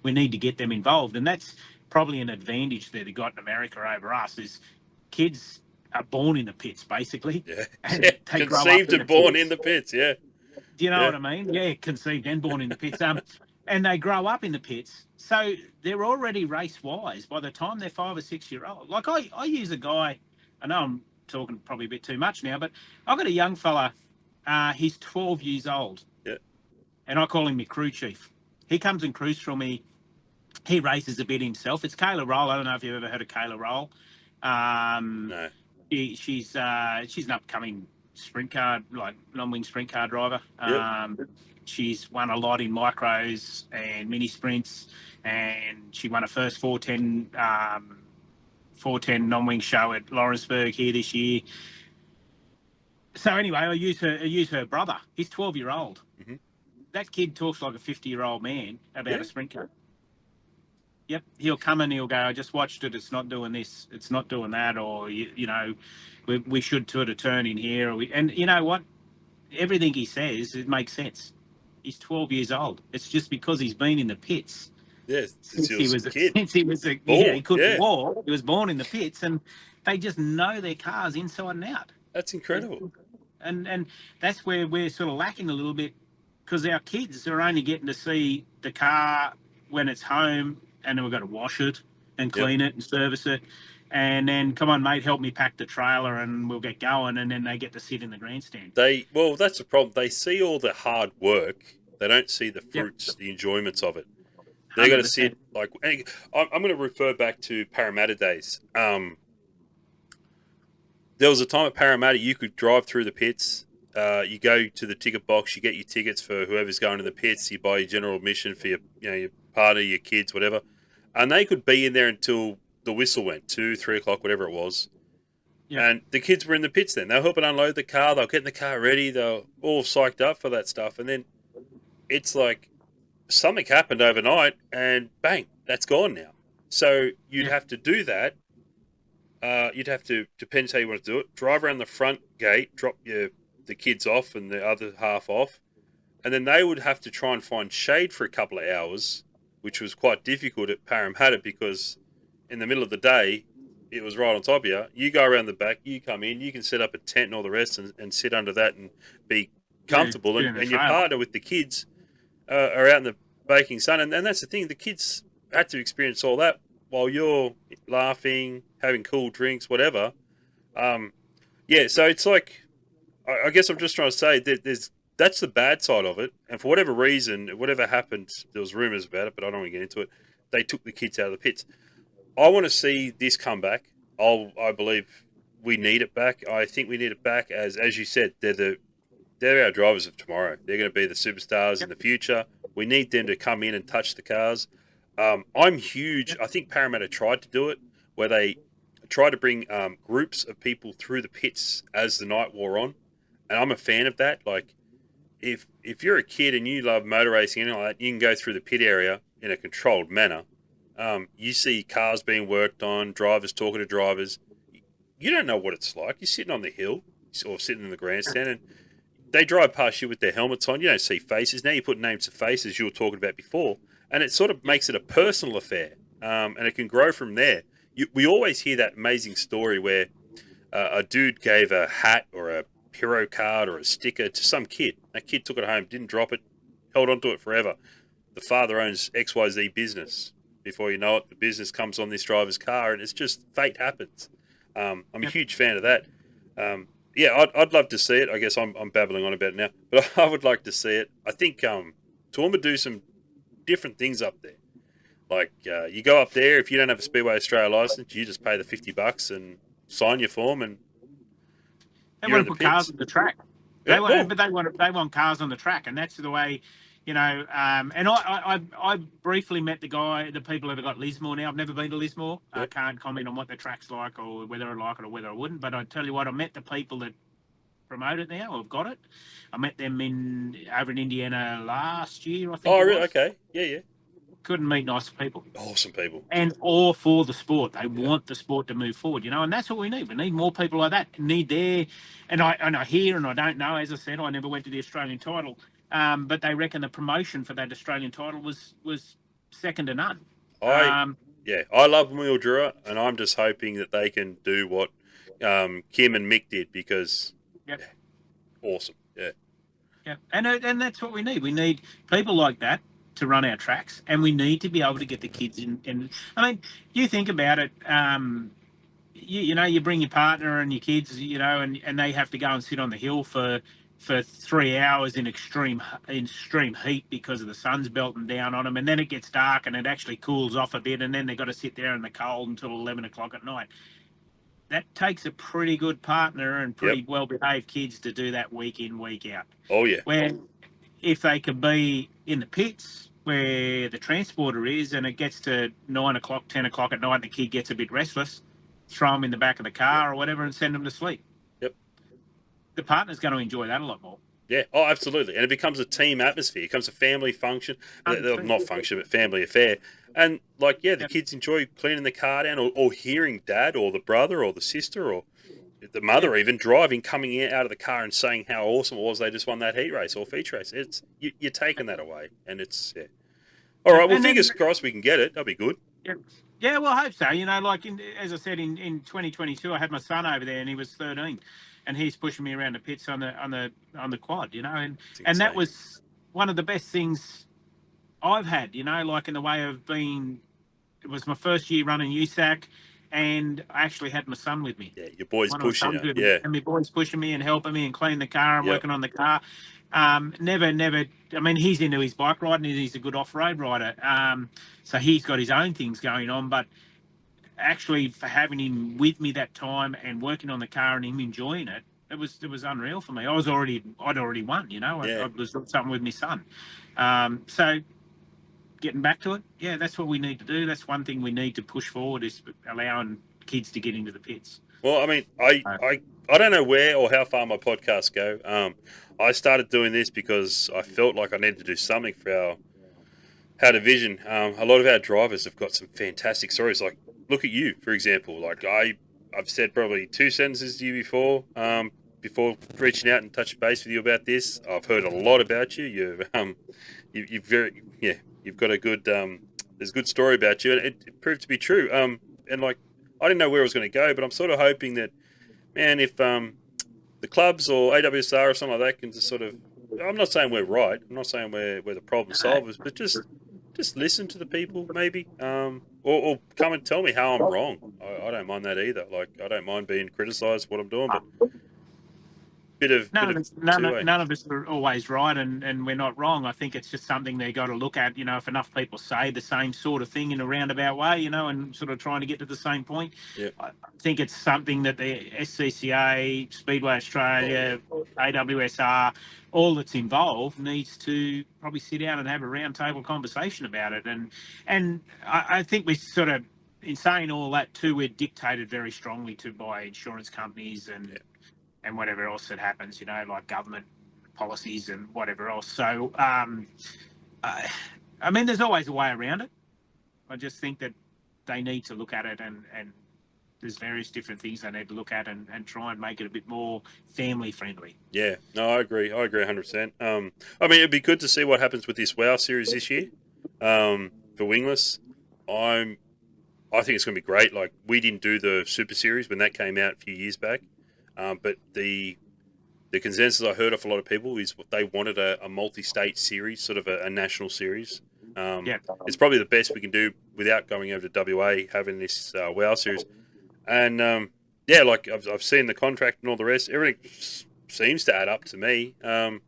we need to get them involved. And that's probably an advantage that they got in America over us is kids are born in the pits, basically. Yeah. And Yeah. they Conceived and born pits. in the pits. Yeah. Do you know what I mean? Yeah, conceived and born in the pits. And they grow up in the pits, so they're already race wise by the time they're 5 or 6 year old. Like I use a guy. I know I'm talking probably a bit too much now, but I've got a young fella. He's 12 years old. Yeah. And I call him my crew chief. He comes and crews for me. He races a bit himself. It's Kayla Roll. I don't know if you've ever heard of Kayla Roll. No. She's an upcoming sprint car, like non-wing sprint car driver. She's won a lot in micros and mini sprints, and she won her first 410 non-wing show at Lawrenceburg here this year. So anyway, I use her brother. He's 12-year-old. Mm-hmm. That kid talks like a 50-year-old man about a sprint car. Yep, he'll come and he'll go, I just watched it, it's not doing this, it's not doing that, or, you know, we should sort of turn in here. And you know what? Everything he says, it makes sense. He's 12 years old. It's just because he's been in the pits. Yes, Since he was a kid. He couldn't walk. He was born in the pits, and they just know their cars inside and out. That's incredible. And that's where we're sort of lacking a little bit because our kids are only getting to see the car when it's home, and then we've got to wash it and clean it and service it. And then, come on, mate, help me pack the trailer and we'll get going. And then they get to sit in the grandstand. Well, that's the problem. They see all the hard work. They don't see the fruits, the enjoyments of it. They're going to sit, like, I'm going to refer back to Parramatta days. There was a time at Parramatta you could drive through the pits. You go to the ticket box, you get your tickets for whoever's going to the pits. You buy your general admission for your partner, your kids, whatever. And they could be in there until the whistle went, 2, 3 o'clock, whatever it was. Yeah. And the kids were in the pits then. They were helping unload the car. They were getting the car ready. They were all psyched up for that stuff. And then it's like something happened overnight and bang, that's gone now. So you'd have to do that. You'd have to, depends how you want to do it, drive around the front gate, drop the kids off and the other half off. And then they would have to try and find shade for a couple of hours, which was quite difficult at Parramatta because in the middle of the day, it was right on top of you. You go around the back, you come in, you can set up a tent and all the rest and sit under that and be comfortable. And your partner with the kids are out in the baking sun. And that's the thing, the kids had to experience all that while you're laughing, having cool drinks, whatever. So it's like, I guess I'm just trying to say that that's the bad side of it. And for whatever reason, whatever happened, there was rumours about it, but I don't want to get into it. They took the kids out of the pits. I want to see this come back. I believe we need it back. I think we need it back as you said, they're our drivers of tomorrow. They're going to be the superstars in the future. We need them to come in and touch the cars. I'm huge. I think Parramatta tried to do it where they tried to bring groups of people through the pits as the night wore on. And I'm a fan of that. Like, if you're a kid and you love motor racing and all that, you can go through the pit area in a controlled manner. You see cars being worked on, drivers talking to drivers. You don't know what it's like. You're sitting on the hill or sitting in the grandstand and they drive past you with their helmets on. You don't see faces. Now you put names to faces you were talking about before. And it sort of makes it a personal affair. And it can grow from there. We always hear that amazing story where a dude gave a hat or a hero card or a sticker to some kid. That kid took it home, didn't drop it, held onto it forever. The father owns XYZ business. Before you know it, the business comes on this driver's car, and it's just fate happens. I'm a huge fan of that. I'd love to see it. I guess I'm babbling on about it now, but I would like to see it. I think Toowoomba do some different things up there. Like you go up there, if you don't have a Speedway Australia license, you just pay the $50 and sign your form, and they want to put cars on the track. They want cars on the track, and that's the way. You know, and I briefly met the people that have got Lismore now. I've never been to Lismore. I can't comment on what the track's like or whether I like it or whether I wouldn't. But I tell you what, I met the people that promote it now. I've got it. I met them over in Indiana last year, I think Oh, it really? was. Okay. Yeah. Couldn't meet nicer people. Awesome people. And all for the sport. They want the sport to move forward, and that's what we need. We need more people like that. And I hear, and I don't know, as I said, I never went to the Australian title, but they reckon the promotion for that Australian title was second to none. I love Mildura, and I'm just hoping that they can do what Kim and Mick did, because awesome. Yeah, and that's what we need. We need people like that to run our tracks, and we need to be able to get the kids in. And I mean, you think about it. You bring your partner and your kids, and they have to go and sit on the hill for 3 hours in extreme heat because of the sun's belting down on them, and then it gets dark and it actually cools off a bit, and then they've got to sit there in the cold until 11 o'clock at night. That takes a pretty good partner and pretty well-behaved kids to do that week in, week out. Oh, yeah. Where if they could be in the pits where the transporter is, and it gets to 9 o'clock, 10 o'clock at night, and the kid gets a bit restless, throw them in the back of the car or whatever and send them to sleep. Yep. The partner's going to enjoy that a lot more. Yeah, oh, absolutely. And it becomes a team atmosphere. It becomes a family function. Not function, but family affair. And, the kids enjoy cleaning the car down, or hearing dad or the brother or the sister or the mother even driving, coming out of the car and saying how awesome it was they just won that heat race or feature race. You're taking that away, and it's, yeah. All right, well, fingers crossed we can get it. That'll be good. Yeah, well, I hope so. As I said, in 2022, I had my son over there, and he was 13. And he's pushing me around the pits on the quad, and that was one of the best things I've had, in the way of being. It was my first year running USAC, and I actually had my son with me. Yeah, your boy's pushing you. Yeah, and my boy's pushing me and helping me and cleaning the car and working on the car. Never. I mean, he's into his bike riding, and he's a good off-road rider. So he's got his own things going on, but actually for having him with me that time and working on the car and him enjoying it, it was unreal for me. I'd already won, I was doing something with my son. So getting back to it, that's what we need to do. That's one thing we need to push forward, is allowing kids to get into the pits. Well, I mean, I don't know where or how far my podcasts go. I started doing this because I felt like I needed to do something for our division. A lot of our drivers have got some fantastic stories. Like, look at you, for example. Like, I've said probably 2 sentences to you before reaching out and touching base with you about this. I've heard a lot about you. You've got a good there's a good story about you, and it proved to be true. And I didn't know where I was going to go, but I'm sort of hoping that, man, if the clubs or AWSR or something like that can just sort of, I'm not saying we're right, I'm not saying we're the problem solvers, but just listen to the people, maybe, or come and tell me how I'm wrong. I don't mind that either. Like, I don't mind being criticised for what I'm doing, but none of us are always right, and we're not wrong. I think it's just something they got to look at. If enough people say the same sort of thing in a roundabout way, and sort of trying to get to the same point. Yeah. I think it's something that the SCCA, Speedway Australia, AWSR, all that's involved needs to probably sit down and have a roundtable conversation about it. And I think we sort of, in saying all that too, we're dictated very strongly to by insurance companies and whatever else that happens, like government policies and whatever else. So, I mean, there's always a way around it. I just think that they need to look at it, and there's various different things they need to look at and try and make it a bit more family friendly. Yeah, no, I agree 100%. I mean, it'd be good to see what happens with this WOW series this year for Wingless. I think it's going to be great. Like, we didn't do the Super Series when that came out a few years back. But the consensus I heard of a lot of people is they wanted a multi-state series, sort of a national series. It's probably the best we can do without going over to WA, having this WOW series. And I've seen the contract and all the rest. Everything seems to add up to me. And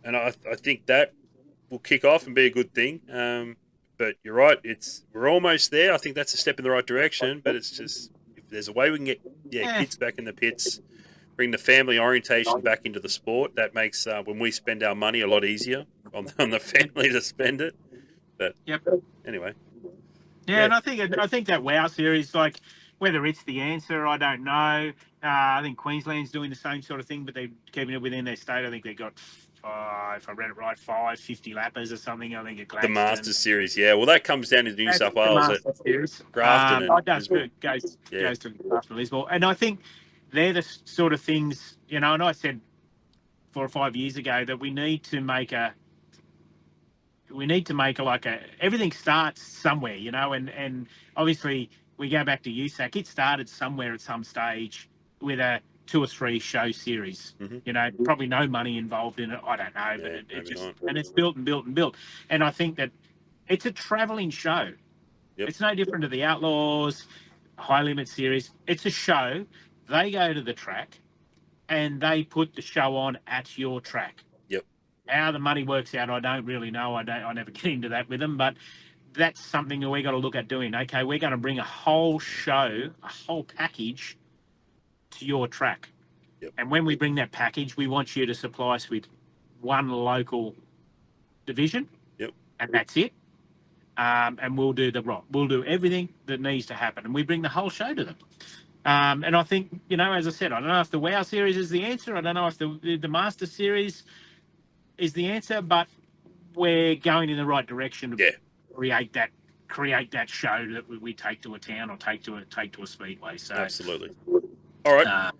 I think that will kick off and be a good thing. But you're right, we're almost there. I think that's a step in the right direction. But it's just, if there's a way we can get kids back in the pits, bring the family orientation back into the sport, that makes when we spend our money a lot easier on the family to spend it. But anyway. Yeah, and I think that WOW series, like, Whether it's the answer, I don't know. I think Queensland's doing the same sort of thing, but they're keeping it within their state. I think they've got, if I read it right, 50 lappers or something. I think at The Gladstone. Masters Series, yeah. Well, that comes down to New That's South the Wales at Master Series. Grafton I and don't Lismore. it goes Yeah. to Grafton and Lismore, and I think they're the sort of things, And I said 4 or 5 years ago that we need to make everything starts somewhere, and obviously we go back to USAC. It started somewhere at some stage with a 2 or 3 show series. Mm-hmm. Probably no money involved in it. I don't know, but it just not. And it's built and built and built. And I think that it's a travelling show. Yep. It's no different to the Outlaws, High Limit Series. It's a show. They go to the track and they put the show on at your track. Yep. How the money works out, I don't really know. I never get into that with them, but that's something that we got to look at doing. Okay, we're going to bring a whole show, a whole package to your track. Yep. And when we bring that package, we want you to supply us with one local division. Yep. And that's it. And we'll do everything that needs to happen, and we bring the whole show to them. And I think, as I said, I don't know if the WOW Series is the answer. I don't know if the Master Series is the answer, but we're going in the right direction to create that show that we take to a town or take to a speedway. So absolutely. All right.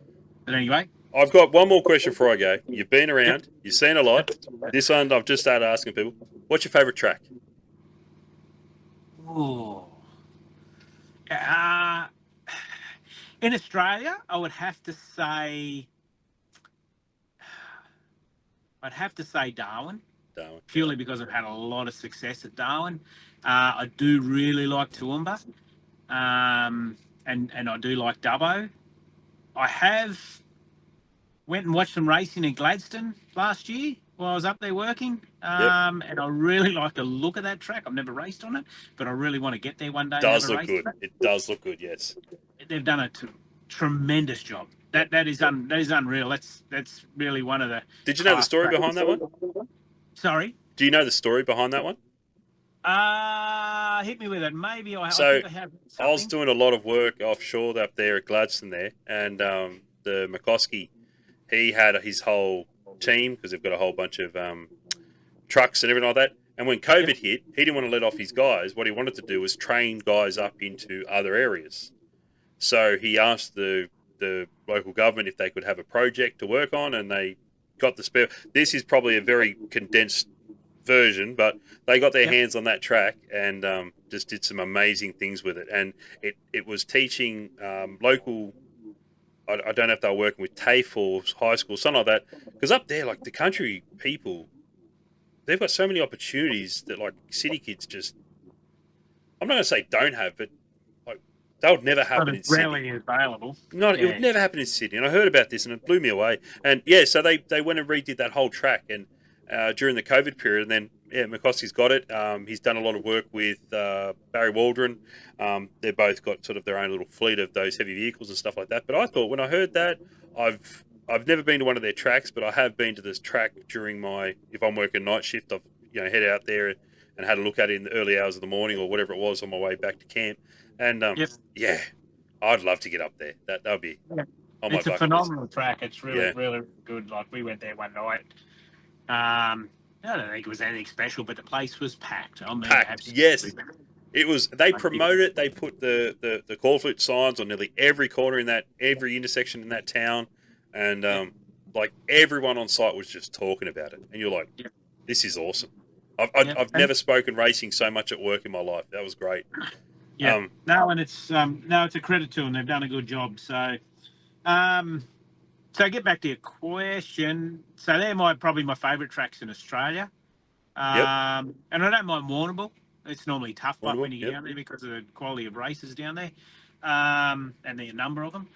But anyway, I've got one more question before I go. You've been around. You've seen a lot. This one I've just started asking people. What's your favourite track? Oh. In Australia, I would have to say Darwin. Purely because I've had a lot of success at Darwin. I do really like Toowoomba, and I do like Dubbo. I have went and watched some racing in Gladstone last year while I was up there working, and I really like the look of that track. I've never raced on it, but I really want to get there one day. It does look good. It does look good, yes. They've done a tremendous job. That is unreal. That's really one of the. Did you know the story behind that one? Sorry. Do you know the story behind that one? Hit me with it. Maybe I So think I have. I was doing a lot of work offshore up there at Gladstone there, and the McCloskey, he had his whole team because they've got a whole bunch of trucks and everything like that. And when COVID hit, he didn't want to let off his guys. What he wanted to do was train guys up into other areas. So he asked the local government if they could have a project to work on, and they got the spare. This is probably a very condensed version, but they got their hands on that track and just did some amazing things with it. And it was teaching local. I don't know if they were working with TAFE or high school, something like that. Because up there, like the country people, they've got so many opportunities that like city kids just. I'm not going to say don't have, but like that would never happen in Sydney. Rarely available. It would never happen in Sydney. And I heard about this and it blew me away. And so they went and redid that whole track and during the COVID period. And then McCoskey's got it. He's done a lot of work with Barry Waldron. They've both got sort of their own little fleet of those heavy vehicles and stuff like that. But I thought when I heard that, I've never been to one of their tracks, but I have been to this track during if I'm working night shift, I've headed out there and had a look at it in the early hours of the morning or whatever it was on my way back to camp. And I'd love to get up there. That would be on my It's a phenomenal track. It's really, really good. Like we went there one night. I don't think it was anything special, but the place was packed. I mean, packed. Yes. It was. They promoted it. They put the call flute signs on nearly every corner in every intersection in that town, and like everyone on site was just talking about it. And you're like, this is awesome. I've never spoken racing so much at work in my life. That was great. Yeah. It's a credit to them. They've done a good job. So, so get back to your question. So they're probably my favourite tracks in Australia. And I don't mind Warrnambool. It's normally tough when you get down there because of the quality of races down there, and the number of them.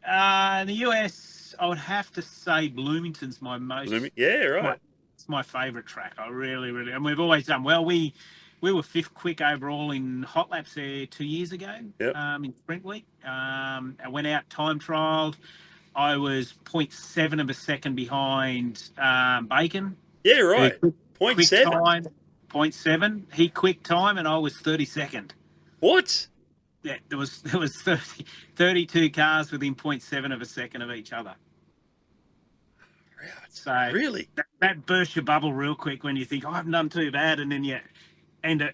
In the US, I would have to say Bloomington's my most. It's my favourite track. I really, really, and we've always done well. We were fifth quick overall in hot laps there 2 years ago. In sprint week. I went out time trialled. I was 0.7 of a second behind Bacon. Yeah, right. 0.7. 0.7. He quick time, and I was 32nd. What? there was 32 cars within 0.7 of a second of each other. So really, that bursts your bubble real quick when you think, oh, I haven't done too bad, and then you end of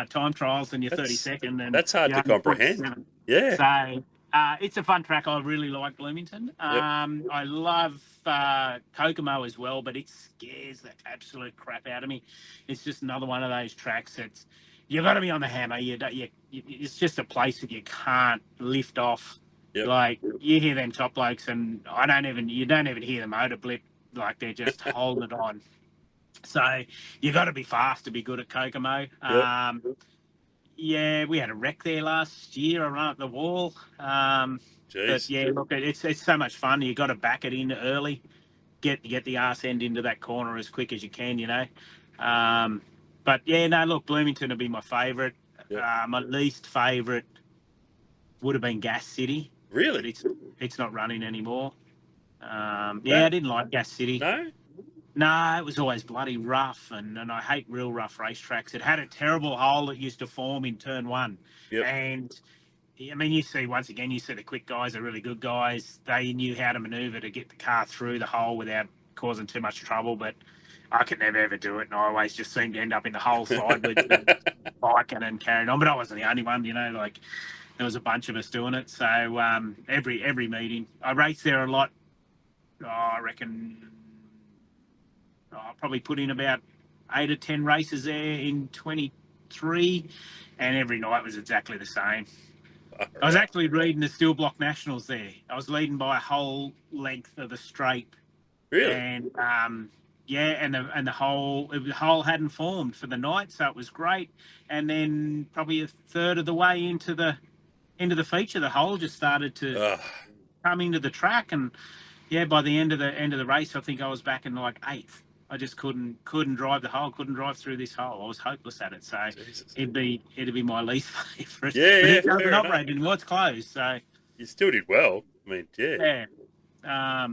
time trials and you're 32nd, and that's hard to comprehend. 0.7. Yeah. So it's a fun track. I really like Bloomington. I love Kokomo as well, but it scares the absolute crap out of me. It's just another one of those tracks that's you've got to be on the hammer. It's just a place that you can't lift off. Yep. Like you hear them top blokes, and you don't even hear the motor blip. Like they're just holding it on. So you got to be fast to be good at Kokomo. Yep. Yeah, we had a wreck there last year. I ran up the wall. But yeah, look, it's so much fun. You got to back it in early, get the arse end into that corner as quick as you can, you know. But yeah, no, look, Bloomington would be my favourite. Yep. My least favourite would have been Gas City. Really? But it's not running anymore. I didn't like Gas City. No? No, it was always bloody rough, and I hate real rough racetracks. It had a terrible hole that used to form in turn one. Yep. And, I mean, you see the quick guys are really good guys. They knew how to manoeuvre to get the car through the hole without causing too much trouble, but I could never, ever do it, and I always just seemed to end up in the hole sideways, biking and carrying on. But I wasn't the only one, you know, like there was a bunch of us doing it. So every meeting, I raced there a lot. I reckon I probably put in about 8 or 10 races there in 23, and every night was exactly the same. I was actually reading the Steel Block Nationals there. I was leading by a whole length of the straight. Really? And the hole hadn't formed for the night, so it was great. And then probably a third of the way into the feature, the hole just started to come into the track, and yeah, by the end of the race, I think I was back in like 8th. I just couldn't drive the hole, couldn't drive through this hole. I was hopeless at it. So it'd be my least favourite. Yeah, but yeah, it doesn't operate anymore. It's closed. So you still did well. I mean, yeah. Yeah.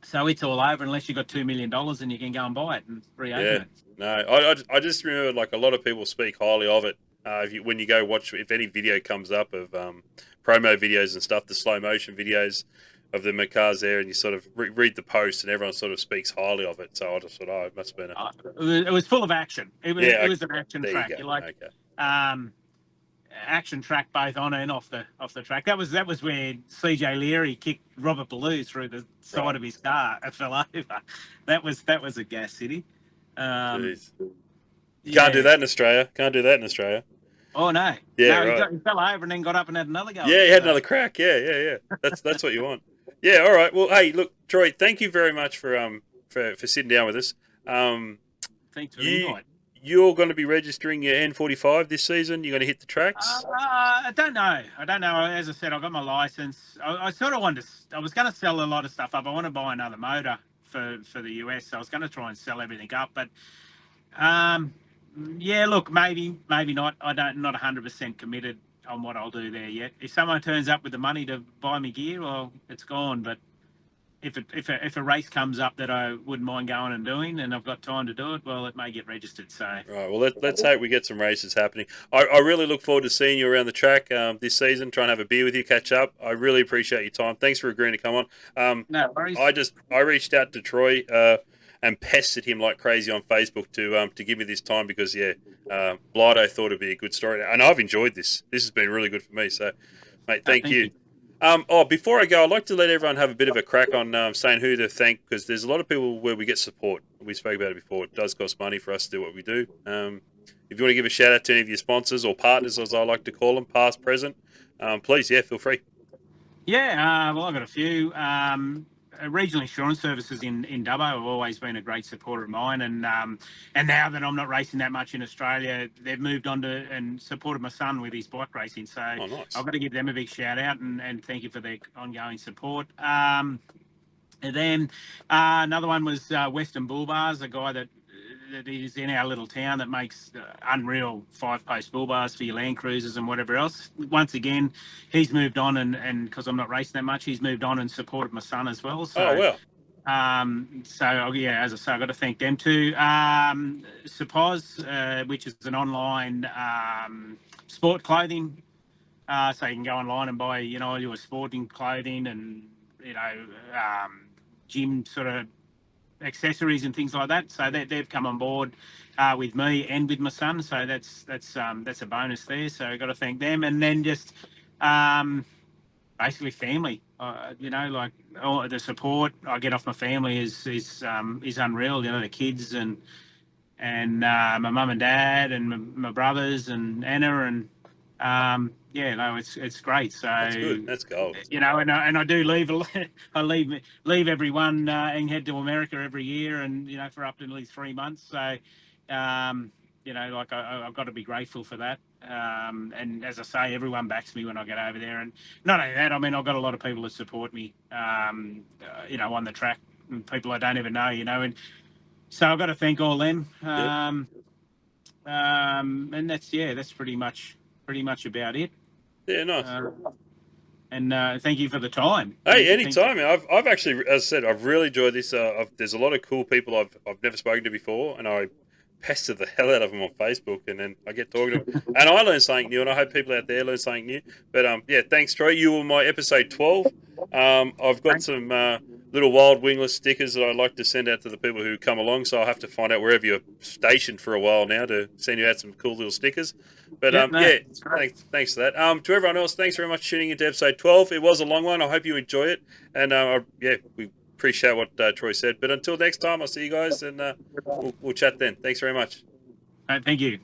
So it's all over unless you've got $2 million and you can go and buy it and reopen it. No, I just remember like a lot of people speak highly of it. When you go watch, if any video comes up of promo videos and stuff, the slow motion videos of the cars there, and you sort of read the post, and everyone sort of speaks highly of it. So I just thought, it must have been it was full of action. It was an action track. You go. Action track both on and off the track. That was where CJ Leary kicked Robert Ballou through the side of his car and fell over. That was at Gas City. You can't do that in Australia. Oh no! Yeah, no, right. He fell over and then got up and had another go. Yeah, he had another crack. Yeah. That's what you want. Yeah. All right. Well, hey, look, Troy, thank you very much for sitting down with us. Thanks for the invite. You're going to be registering your N45 this season. You're going to hit the tracks. I don't know. As I said, I got my license. I sort of wanted to. I was going to sell a lot of stuff up. I want to buy another motor for the US. So I was going to try and sell everything up, but yeah, look, maybe not. Not 100% committed on what I'll do there yet. If someone turns up with the money to buy me gear, well, it's gone. But if a race comes up that I wouldn't mind going and doing, and I've got time to do it, well, it may get registered. So right. Well, let's hope we get some races happening. I really look forward to seeing you around the track this season. Try and have a beer with you, catch up. I really appreciate your time. Thanks for agreeing to come on. No worries. I reached out to Troy and pestered him like crazy on Facebook to give me this time because Blido thought it'd be a good story, and I've enjoyed this. This has been really good for me. So, mate, thank you. Before I go, I'd like to let everyone have a bit of a crack on saying who to thank, because there's a lot of people where we get support. We spoke about it before. It does cost money for us to do what we do. If you want to give a shout out to any of your sponsors or partners, as I like to call them, past, present, please, feel free. Yeah, well, I've got a few. Regional insurance services in Dubbo have always been a great supporter of mine, and now that I'm not racing that much in Australia, they've moved on to and supported my son with his bike racing. So nice. I've got to give them a big shout out and thank you for their ongoing support. And then another one was Western Bull Bars, a guy that is in our little town that makes unreal 5-post bull bars for your Land Cruisers and whatever else. Once again, he's moved on and because I'm not racing that much, he's moved on and supported my son as well. So, oh, well. So yeah, as I say, I've got to thank them too. Suppose, which is an online sport clothing. So you can go online and buy, all your sporting clothing and, gym sort of accessories and things like that. So they've come on board with me and with my son. So that's a bonus there. So I've got to thank them. And then just basically family. Like all the support I get off my family is unreal. The kids and my mum and dad and my brothers and Anna and it's great. So That's good. That's gold. and I do leave I leave everyone and head to America every year, and for up to at least 3 months. So I've got to be grateful for that. And as I say, everyone backs me when I get over there, and not only that, I mean, I've got a lot of people that support me, on the track, and people I don't even know, and so I've got to thank all them. Yep. And that's pretty much about it. Yeah, nice. And thank you for the time. Hey, anytime. I've actually, as I said, I've really enjoyed this. There's a lot of cool people I've never spoken to before, and I pester the hell out of them on Facebook, and then I get talking to them, and I learn something new, and I hope people out there learn something new. But yeah, thanks, Troy. You were my episode 12. I've got some little Wild&Wingless stickers that I'd like to send out to the people who come along, so I'll have to find out wherever you're stationed for a while now to send you out some cool little stickers. But thanks for that. To everyone else, thanks very much for tuning into episode 12. It was a long one. I hope you enjoy it, and we appreciate what Troy said. But until next time, I'll see you guys, and we'll chat then. Thanks very much. Thank you.